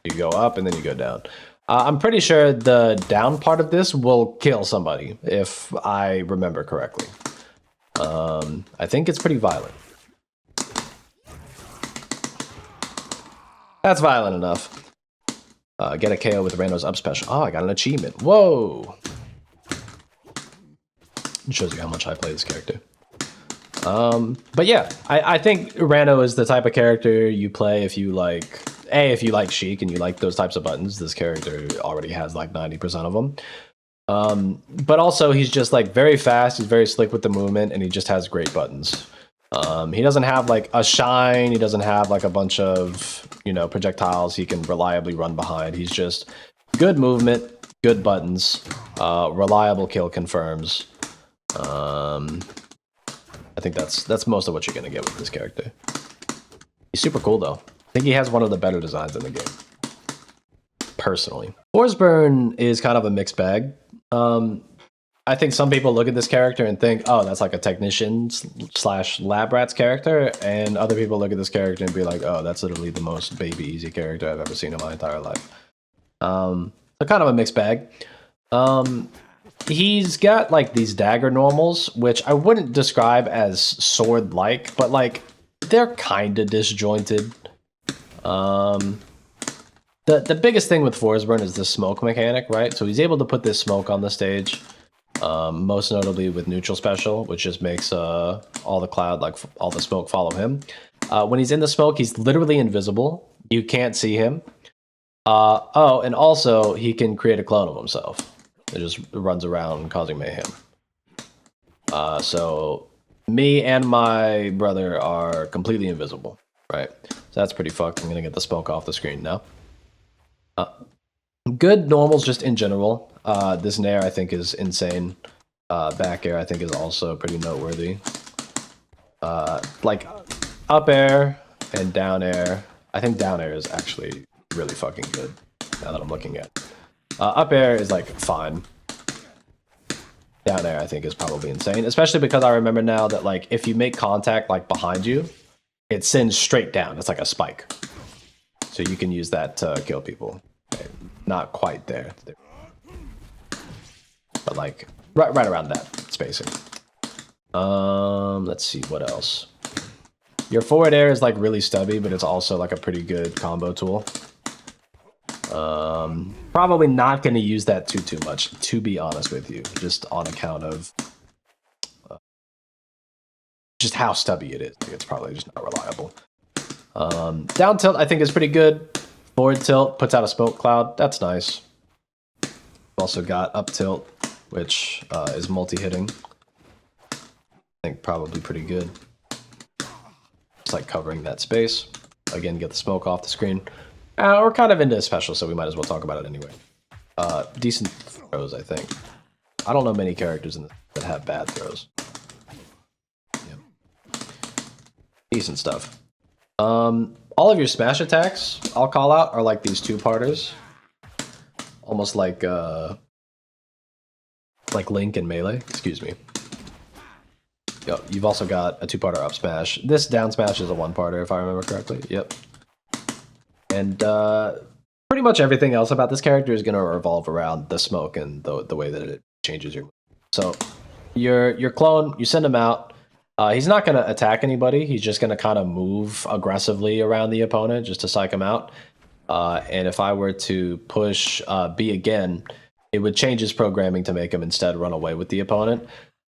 You go up and then you go down. I'm pretty sure the down part of this will kill somebody, if I remember correctly. I think it's pretty violent. That's violent enough. Get a KO with Ranno's up special. Oh, I got an achievement. Whoa! It shows you how much I play this character. But yeah, I think Ranno is the type of character you play if you like... if you like Sheik and you like those types of buttons. This character already has like 90% of them. But also he's just like very fast, he's very slick with the movement, and he just has great buttons. He doesn't have like a shine, he doesn't have like a bunch of, you know, projectiles he can reliably run behind. He's just good movement, good buttons, reliable kill confirms. I think that's most of what you're gonna get with this character. He's super cool though. I think he has one of the better designs in the game, personally. Forsburn is kind of a mixed bag. I think some people look at this character and think, oh, that's like a technician / lab rats character, and other people look at this character and be like, oh, that's literally the most baby easy character I've ever seen in my entire life. So kind of a mixed bag. He's got like these dagger normals, which I wouldn't describe as sword-like, but like they're kind of disjointed. The biggest thing with Forsburn is the smoke mechanic, right? So he's able to put this smoke on the stage, most notably with neutral special, which just makes all the cloud, like all the smoke, follow him. When he's in the smoke, he's literally invisible. You can't see him. Oh, and also he can create a clone of himself. It just runs around causing mayhem. So me and my brother are completely invisible, right? So that's pretty fucked. I'm gonna get the smoke off the screen now. Good normals just in general. This nair I think is insane. Back air I think is also pretty noteworthy. Like up air and down air. I think down air is actually really fucking good now that I'm looking at it. Up air is like fine. Down air I think is probably insane, especially because I remember now that like if you make contact like behind you, it sends straight down. It's like a spike. So you can use that to kill people. Okay, not quite there. But like right around that spacing. Let's see what else. Your forward air is like really stubby, but it's also like a pretty good combo tool. Probably not going to use that too much, to be honest with you, just on account of just how stubby it is. It's probably just not reliable. Down tilt I think is pretty good. Forward tilt puts out a smoke cloud. That's nice. Also got up tilt, which is multi-hitting. I think probably pretty good. Just like covering that space. Again, get the smoke off the screen. We're kind of into a special, so we might as well talk about it anyway. Decent throws, I think. I don't know many characters in this that have bad throws. Yeah. Decent stuff. All of your smash attacks, I'll call out, are like these two-parters. Almost like Link and Melee. Excuse me. Yo, you've also got a two-parter up smash. This down smash is a one-parter, if I remember correctly. Yep. And pretty much everything else about this character is going to revolve around the smoke and the way that it changes your... So your clone, you send him out. He's not going to attack anybody. He's just going to kind of move aggressively around the opponent just to psych him out. And if I were to push B again, it would change his programming to make him instead run away with the opponent.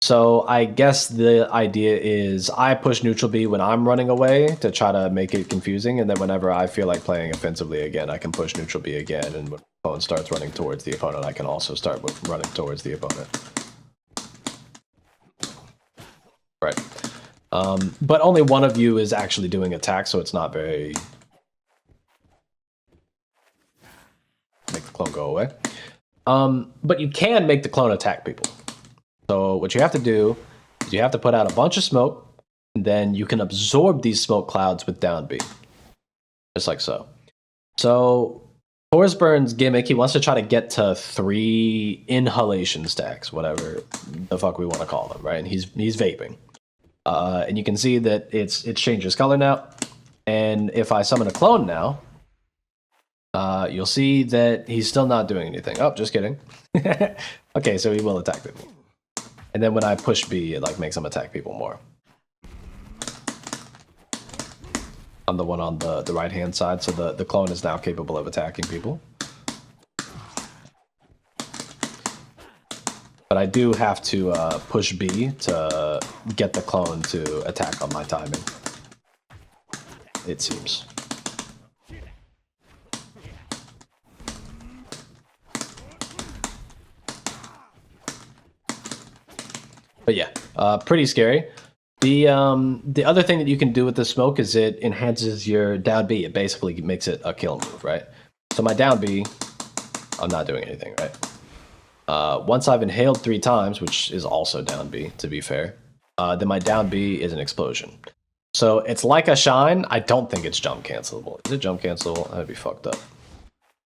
So I guess the idea is I push neutral B when I'm running away to try to make it confusing, and then whenever I feel like playing offensively again, I can push neutral B again, and when the opponent starts running towards the opponent, I can also start running towards the opponent. Right. But only one of you is actually doing attack, so it's not very... Make the clone go away. But you can make the clone attack people. So what you have to do is you have to put out a bunch of smoke, and then you can absorb these smoke clouds with down B. Just like so. So Forsburn's gimmick, he wants to try to get to 3 inhalation stacks, whatever the fuck we want to call them, right? And he's vaping. And you can see that it's changed its color now. And if I summon a clone now, you'll see that he's still not doing anything. Oh, just kidding. Okay, so he will attack people. And then when I push B, it like makes him attack people more. I'm the one on the right-hand side, so the clone is now capable of attacking people. But I do have to push B to get the clone to attack on my timing. It seems. But yeah, pretty scary. The other thing that you can do with the smoke is it enhances your down B. It basically makes it a kill move, right? So my down B, I'm not doing anything, right? Once I've inhaled 3 times, which is also down B, to be fair, then my down B is an explosion. So it's like a shine. I don't think it's jump cancelable. Is it jump cancelable? That'd be fucked up.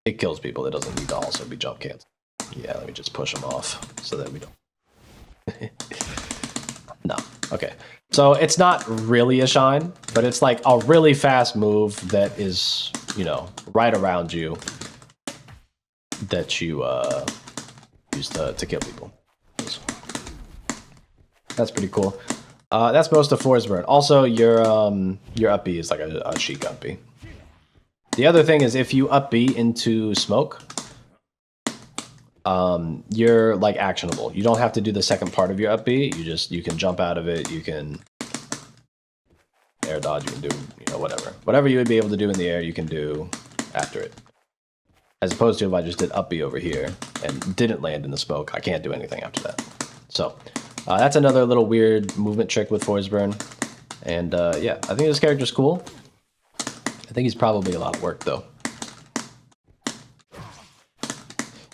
It kills people. It doesn't need to also be jump canceled. Yeah, let me just push them off so that we don't. No. Okay. So it's not really a shine, but it's like a really fast move that is, you know, right around you that you use to kill people. That's pretty cool. That's most of Forsburn. Also, your up B is like a chic up B. The other thing is if you up B into smoke, you're like actionable. You don't have to do the second part of your up B. You can jump out of it. You can air dodge. You can do, you know, whatever you would be able to do in the air, you can do after it. As opposed to if I just did up B over here and didn't land in the smoke, I can't do anything after that. So that's another little weird movement trick with Forsburn. And yeah, I think this character's cool. I think he's probably a lot of work though.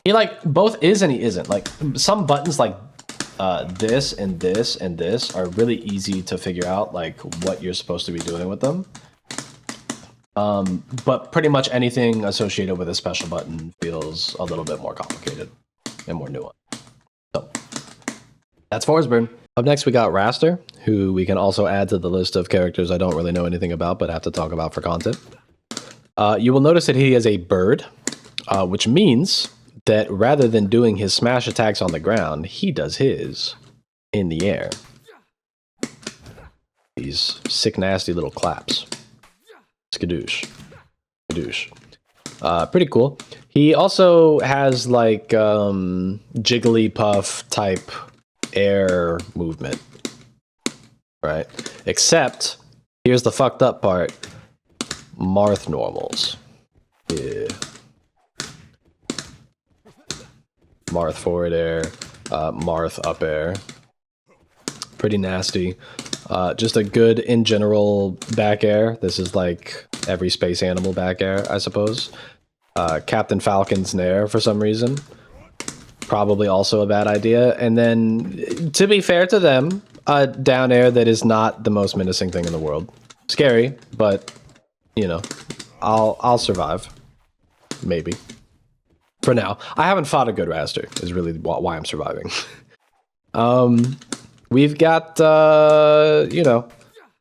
He like both is and he isn't. Like some buttons like this and this and this are really easy to figure out like what you're supposed to be doing with them. But pretty much anything associated with a special button feels a little bit more complicated and more nuanced. So that's Forsburn. Up next we got Wrastor, who we can also add to the list of characters I don't really know anything about but have to talk about for content. You will notice that he is a bird, which means that rather than doing his smash attacks on the ground, he does his in the air. These sick, nasty little claps. Skadoosh. Skadoosh. Pretty cool. He also has like Jigglypuff type air movement. Right? Except, here's the fucked up part. Marth normals. Yeah. Marth forward air, Marth up air. Pretty nasty. Just a good, in general, back air. This is like every space animal back air, I suppose. Captain Falcon's Nair for some reason. Probably also a bad idea. And then, to be fair to them, a down air that is not the most menacing thing in the world. Scary, but, you know, I'll survive. Maybe. For now. I haven't fought a good Wrastor, is really why I'm surviving. We've got, you know,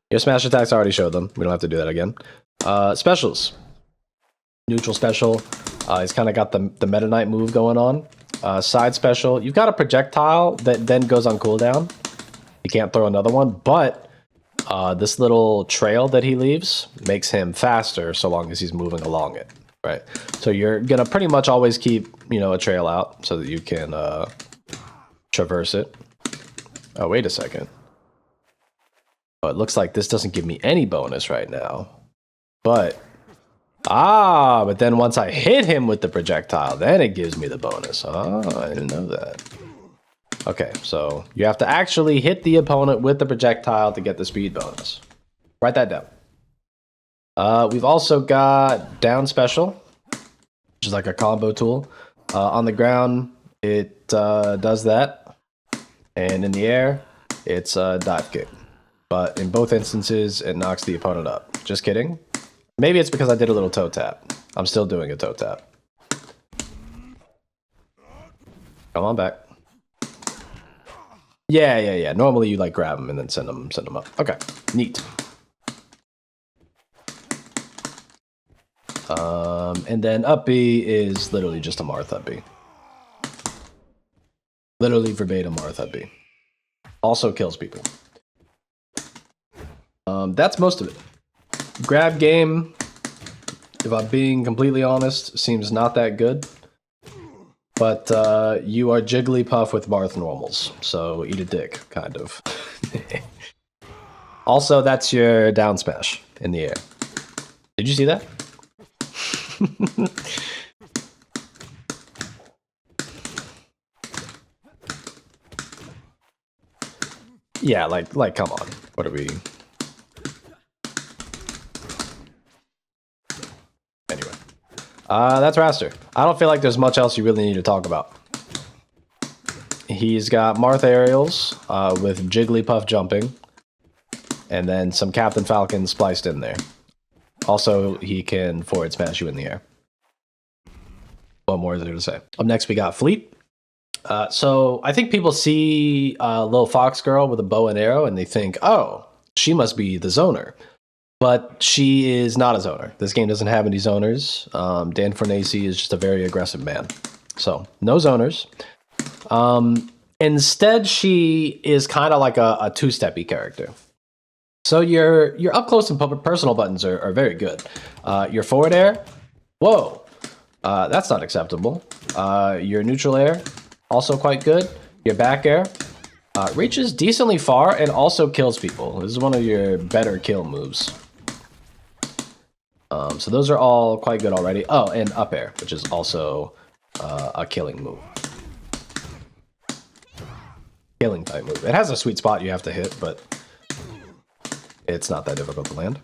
your smash attacks, I already showed them. We don't have to do that again. Specials. Neutral special. He's kind of got the Meta Knight move going on. Side special. You've got a projectile that then goes on cooldown. You can't throw another one, but this little trail that he leaves makes him faster so long as he's moving along it. Right, so you're gonna pretty much always keep, you know, a trail out so that you can traverse it. Oh, wait a second. Oh, it looks like this doesn't give me any bonus right now. But... Ah, but then once I hit him with the projectile, then it gives me the bonus. Oh, I didn't know that. Okay, so you have to actually hit the opponent with the projectile to get the speed bonus. Write that down. We've also got down special, which is like a combo tool. On the ground, it does that. And in the air, it's a dive kick. But in both instances, it knocks the opponent up. Just kidding. Maybe it's because I did a little toe tap. I'm still doing a toe tap. Come on back. Yeah. Normally you like grab them and then send them up. Okay, neat. And then up B is literally just a Marth up B. Literally verbatim Marth up B. Also kills people. That's most of it. Grab game, if I'm being completely honest, seems not that good. But you are Jigglypuff with Marth normals, so eat a dick, kind of. Also, that's your down smash in the air. Did you see that? Yeah, like, come on. What are we... Anyway. That's Wrastor. I don't feel like there's much else you really need to talk about. He's got Marth aerials with Jigglypuff jumping. And then some Captain Falcon spliced in there. Also, he can forward smash you in the air. What more is there to say? Up next, we got Fleet. So I think people see a little fox girl with a bow and arrow, and they think, oh, she must be the zoner. But she is not a zoner. This game doesn't have any zoners. Dan Fornace is just a very aggressive man. So, no zoners. Instead, she is kind of like a two-steppy character. So your up close and personal buttons are very good. Your forward air, whoa, that's not acceptable. Your neutral air, also quite good. Your back air reaches decently far and also kills people. This is one of your better kill moves. So those are all quite good already. Oh, and up air, which is also a killing move. Killing type move. It has a sweet spot you have to hit, but it's not that difficult to land.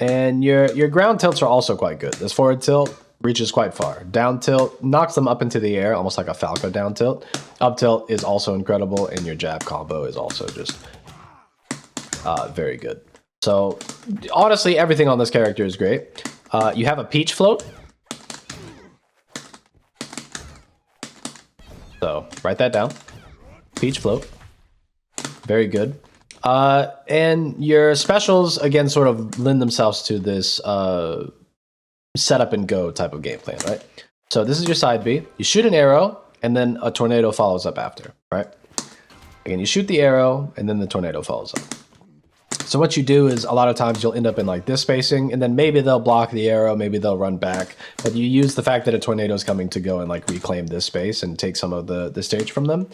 And your ground tilts are also quite good. This forward tilt reaches quite far. Down tilt knocks them up into the air, almost like a Falco down tilt. Up tilt is also incredible, and your jab combo is also just very good. So, honestly, everything on this character is great. You have a Peach float. So, write that down. Peach float. Very good. And your specials, again, sort of lend themselves to this set up and go type of game plan, right? So this is your side B. You shoot an arrow, and then a tornado follows up after, right? Again, you shoot the arrow, and then the tornado follows up. So what you do is a lot of times you'll end up in like this spacing, and then maybe they'll block the arrow, maybe they'll run back, but you use the fact that a tornado is coming to go and like reclaim this space and take some of the stage from them.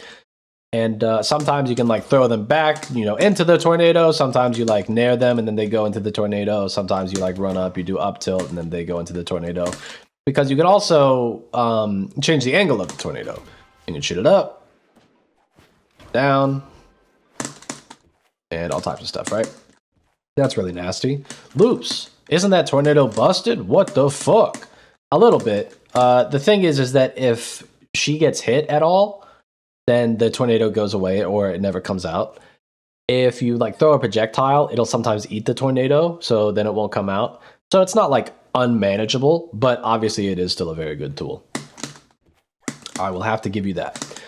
And sometimes you can like throw them back, you know, into the tornado. Sometimes you like nair them and then they go into the tornado. Sometimes you like run up, you do up tilt, and then they go into the tornado. Because you can also change the angle of the tornado. You can shoot it up, down, and all types of stuff, right? That's really nasty. Loops. Isn't that tornado busted? What the fuck? A little bit. The thing is that if she gets hit at all, then the tornado goes away or it never comes out. If you like throw a projectile, it'll sometimes eat the tornado, so then it won't come out. So it's not like unmanageable, but obviously it is still a very good tool. I will have to give you that.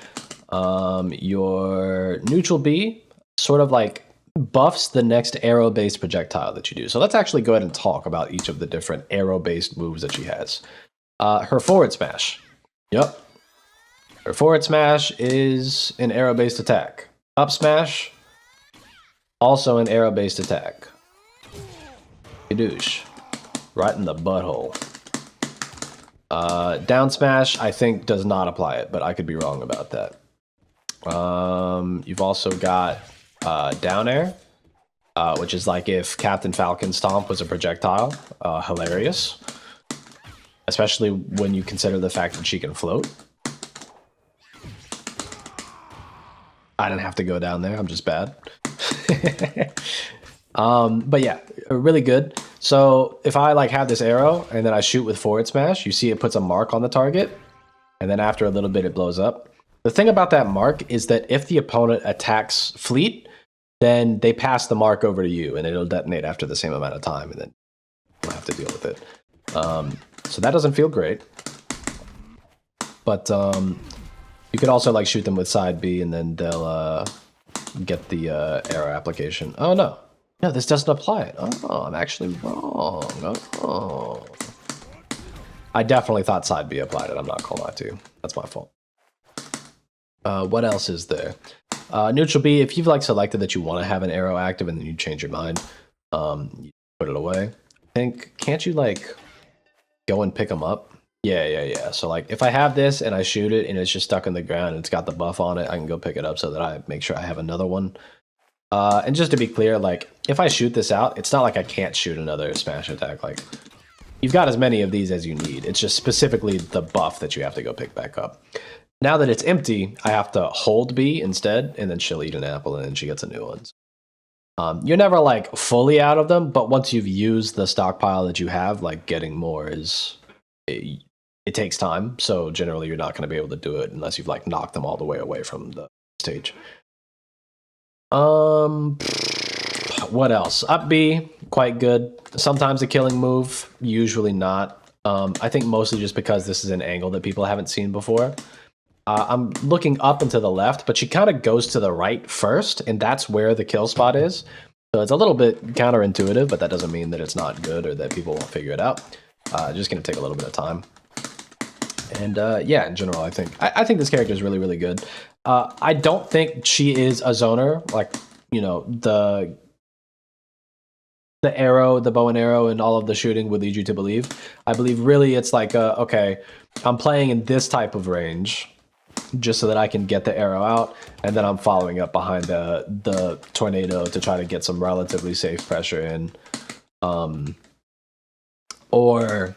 Your neutral B sort of like buffs the next arrow-based projectile that you do. So let's actually go ahead and talk about each of the different arrow-based moves that she has. Her forward smash. Yep. Her forward smash is an arrow-based attack. Up smash, also an arrow-based attack. Douche. Right in the butthole. Down smash, I think, does not apply it, but I could be wrong about that. You've also got down air, which is like if Captain Falcon Stomp was a projectile. Hilarious. Especially when you consider the fact that she can float. I didn't have to go down there, I'm just bad. But yeah, really good. So if I like have this arrow and then I shoot with forward smash, you see it puts a mark on the target, and then after a little bit it blows up. The thing about that mark is that if the opponent attacks fleet, then they pass the mark over to you and it'll detonate after the same amount of time, and then you'll have to deal with it. So that doesn't feel great. But you could also like shoot them with side B and then they'll get the arrow application. Oh no. No, this doesn't apply it. Oh, I'm actually wrong. Oh. I definitely thought side B applied it. I'm not gonna lie to you. That's my fault. What else is there? Neutral B, if you've like selected that you want to have an arrow active and then you change your mind, you put it away. I think, can't you like go and pick them up? Yeah. So like if I have this and I shoot it and it's just stuck in the ground and it's got the buff on it, I can go pick it up so that I make sure I have another one. And just to be clear, like if I shoot this out, it's not like I can't shoot another smash attack. Like you've got as many of these as you need. It's just specifically the buff that you have to go pick back up. Now that it's empty, I have to hold B instead, and then she'll eat an apple and then she gets a new one. You're never like fully out of them, but once you've used the stockpile that you have, like getting more is it takes time. So generally you're not going to be able to do it unless you've like knocked them all the way away from the stage. What else? Up B, quite good. Sometimes a killing move, usually not. I think mostly just because this is an angle that people haven't seen before. I'm looking up and to the left, but she kind of goes to the right first, and that's where the kill spot is. So it's a little bit counterintuitive, but that doesn't mean that it's not good or that people won't figure it out. Just going to take a little bit of time. And yeah, in general, I think this character is really, really good. I don't think she is a zoner, like, you know, the arrow, the bow and arrow, and all of the shooting would lead you to believe. I believe really it's like, okay, I'm playing in this type of range just so that I can get the arrow out, and then I'm following up behind the tornado to try to get some relatively safe pressure in. Or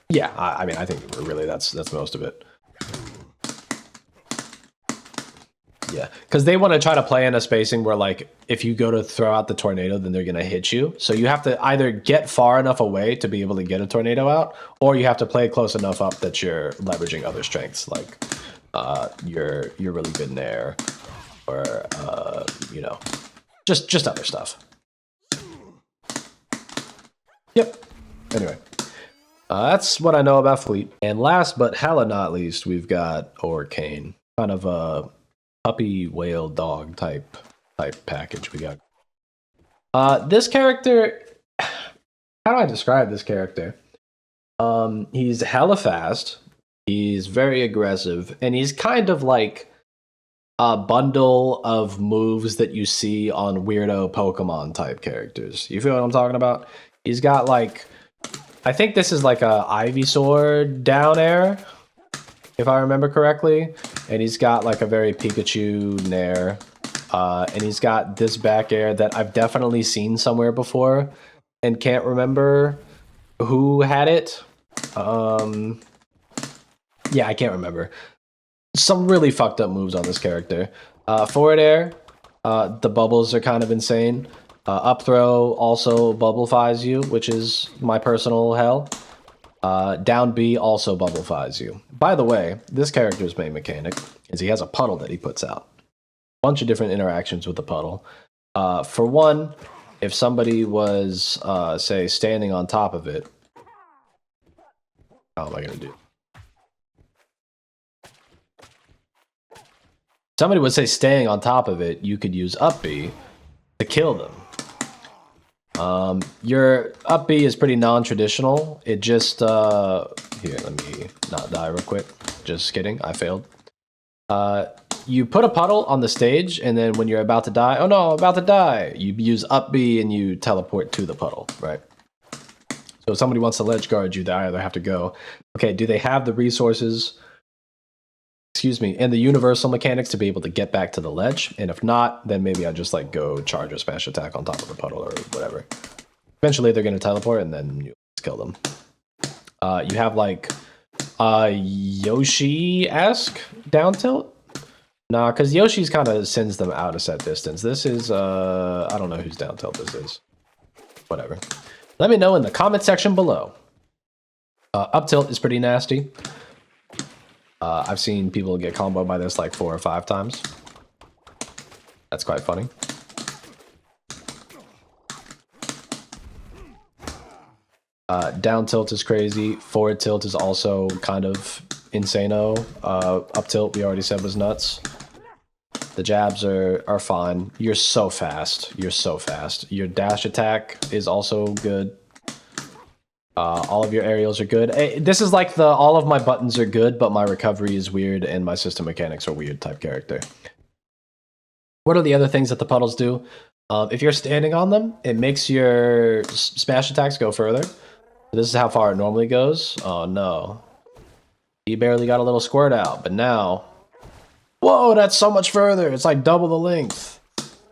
yeah, I mean, I think really that's most of it. Yeah, because they want to try to play in a spacing where, like, if you go to throw out the tornado, then they're going to hit you. So you have to either get far enough away to be able to get a tornado out, or you have to play close enough up that you're leveraging other strengths, like you're really good in air, or you know, just other stuff. Yep. Anyway, that's what I know about Fleet. And last but hella not least, we've got Orcane, kind of a puppy whale dog type package we got. This character, how do I describe this character? He's hella fast, he's very aggressive, and he's kind of like a bundle of moves that you see on weirdo Pokemon type characters. You feel what I'm talking about? He's got like, I think this is like a Ivysaur down air, if I remember correctly. And he's got like a very Pikachu nair. And he's got this back air that I've definitely seen somewhere before and can't remember who had it. Yeah, I can't remember. Some really fucked up moves on this character. Forward air, the bubbles are kind of insane. Up throw also bubblifies you, which is my personal hell. Down B also bubblifies you. By the way, this character's main mechanic is he has a puddle that he puts out. A bunch of different interactions with the puddle. For one, if somebody was, say, standing on top of it, how am I going to do? Somebody would say staying on top of it, you could use up B to kill them. Your up B is pretty non-traditional. It just, here, let me not die real quick. Just kidding, I failed. You put a puddle on the stage, and then when you're about to die, oh no, I'm about to die, you use up B and you teleport to the puddle, right? So if somebody wants to ledge guard you, they either have to go, okay, do they have the resources, excuse me, and the universal mechanics to be able to get back to the ledge. And if not, then maybe I just like go charge or smash attack on top of the puddle or whatever. Eventually they're going to teleport and then you kill them. You have like Yoshi-esque down tilt. Nah, because Yoshi's kind of sends them out a set distance. This is, I don't know whose down tilt this is. Whatever. Let me know in the comment section below. Up tilt is pretty nasty. I've seen people get comboed by this like 4 or 5 times. That's quite funny. Down tilt is crazy. Forward tilt is also kind of insano. Up tilt, we already said, was nuts. The jabs are fine. You're so fast. You're so fast. Your dash attack is also good. All of your aerials are good. This is like the all of my buttons are good, but my recovery is weird and my system mechanics are weird type character. What are the other things that the puddles do? If you're standing on them, it makes your smash attacks go further. This is how far it normally goes. Oh no. You barely got a little squirt out, but now... Whoa, that's so much further! It's like double the length!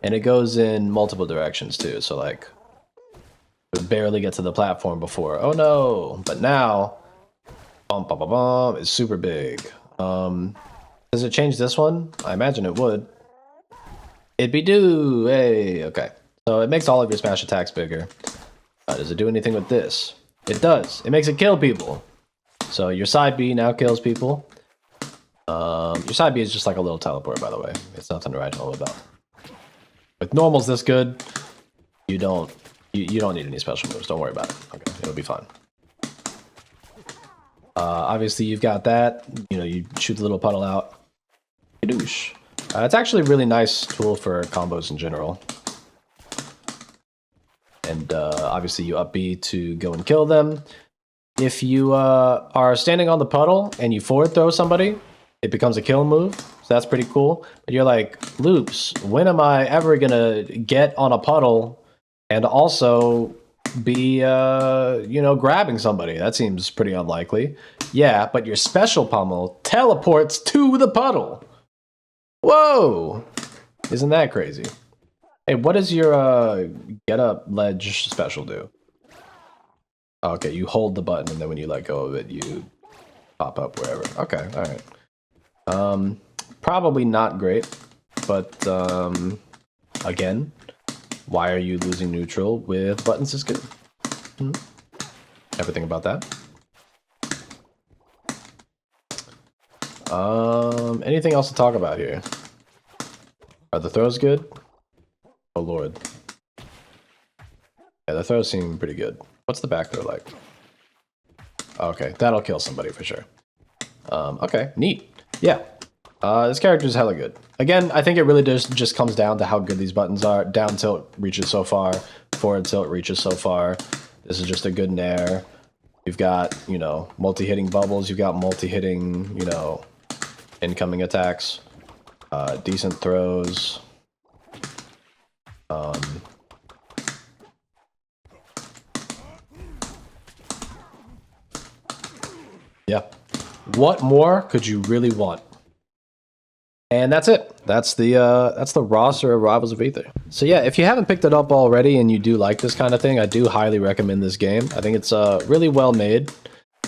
And it goes in multiple directions too, so like... It would barely get to the platform before. Oh no! But now... Bum, bum, bum, bum, it's super big. Does it change this one? I imagine it would. It'd be do! Hey, okay. So it makes all of your smash attacks bigger. Does it do anything with this? It does. It makes it kill people. So your side B now kills people. Your side B is just like a little teleport, by the way. It's nothing to write home about. With normals this good, you don't need any special moves. Don't worry about it. Okay, it'll be fine. Obviously you've got that. You know, you shoot the little puddle out. Douche. It's actually a really nice tool for combos in general. And obviously you up B to go and kill them. If you are standing on the puddle and you forward throw somebody, it becomes a kill move. So that's pretty cool. But you're like, Loops, when am I ever gonna get on a puddle and also be, you know, grabbing somebody? That seems pretty unlikely. Yeah, but your special pummel teleports to the puddle. Whoa! Isn't that crazy? Hey, what does your get up ledge special do? Okay, you hold the button and then when you let go of it, you pop up wherever. Okay, alright. Probably not great, but again, why are you losing neutral with buttons is good? Everything about that. Anything else to talk about here? Are the throws good? Oh lord. Yeah, the throws seem pretty good. What's the back throw like? Okay, that'll kill somebody for sure. Okay, neat. Yeah, this character is hella good. Again, I think it really just comes down to how good these buttons are. Down tilt reaches so far. Forward tilt reaches so far. This is just a good nair. You've got, you know, multi-hitting bubbles. You've got multi-hitting, you know, incoming attacks. Decent throws. Yeah. What more could you really want? And that's it. That's the Wrastor of Rivals of Aether. So yeah, if you haven't picked it up already and you do like this kind of thing, I do highly recommend this game. I think it's really well made.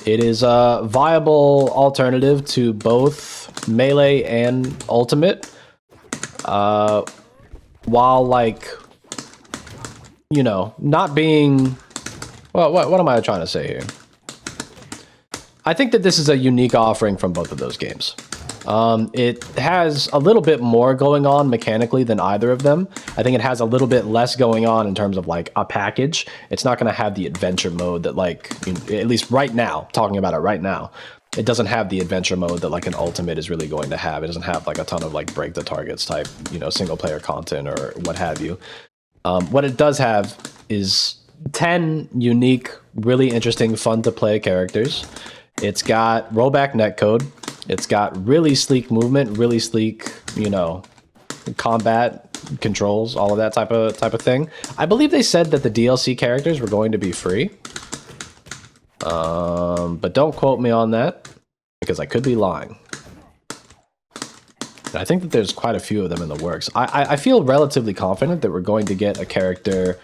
It is a viable alternative to both Melee and Ultimate. While like, you know, not being... Well, what am I trying to say here? I think that this is a unique offering from both of those games. It has a little bit more going on mechanically than either of them. I think it has a little bit less going on in terms of like a package. It's not going to have the adventure mode that like, at least right now, talking about it right now, it doesn't have the adventure mode that like an Ultimate is really going to have. It doesn't have like a ton of like break the targets type, you know, single player content or what have you. What it does have is 10 unique, really interesting, fun to play characters. It's got rollback netcode. It's got really sleek movement, really sleek, you know, combat controls, all of that type of thing. I believe they said that the DLC characters were going to be free. But don't quote me on that because I could be lying. I think that there's quite a few of them in the works. I feel relatively confident that we're going to get a character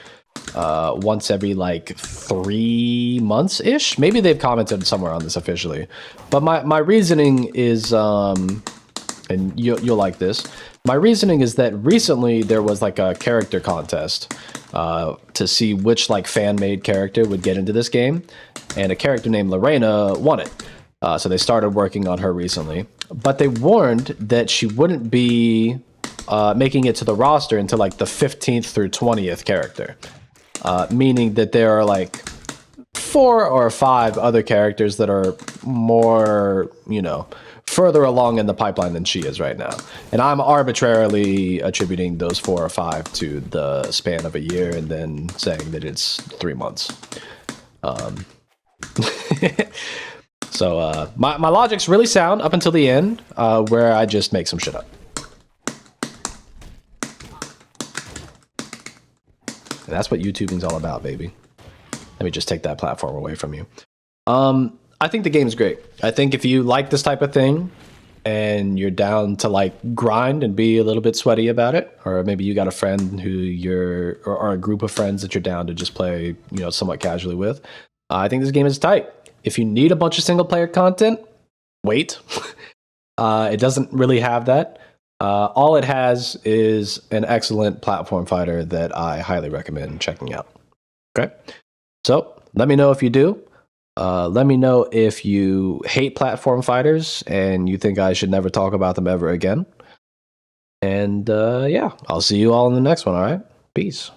once every like 3 months ish. Maybe they've commented somewhere on this officially, but my reasoning is and you'll like this. My reasoning is that recently there was like a character contest to see which like fan-made character would get into this game, and a character named Lorena won it. So they started working on her recently, but they warned that she wouldn't be making it to the roster until like the 15th through 20th character, meaning that there are like 4 or 5 other characters that are more, you know, further along in the pipeline than she is right now. And I'm arbitrarily attributing those 4 or 5 to the span of a year and then saying that it's 3 months. So my logic's really sound up until the end, where I just make some shit up. And that's what YouTubing's all about, baby. Let me just take that platform away from you. I think the game's great. I think if you like this type of thing and you're down to like grind and be a little bit sweaty about it, or maybe you got a friend who or a group of friends that you're down to just play, you know, somewhat casually with, I think this game is tight. If you need a bunch of single player content, wait. It doesn't really have that. All it has is an excellent platform fighter that I highly recommend checking out. Okay? So let me know if you do. Let me know if you hate platform fighters and you think I should never talk about them ever again. And yeah, I'll see you all in the next one, all right? Peace.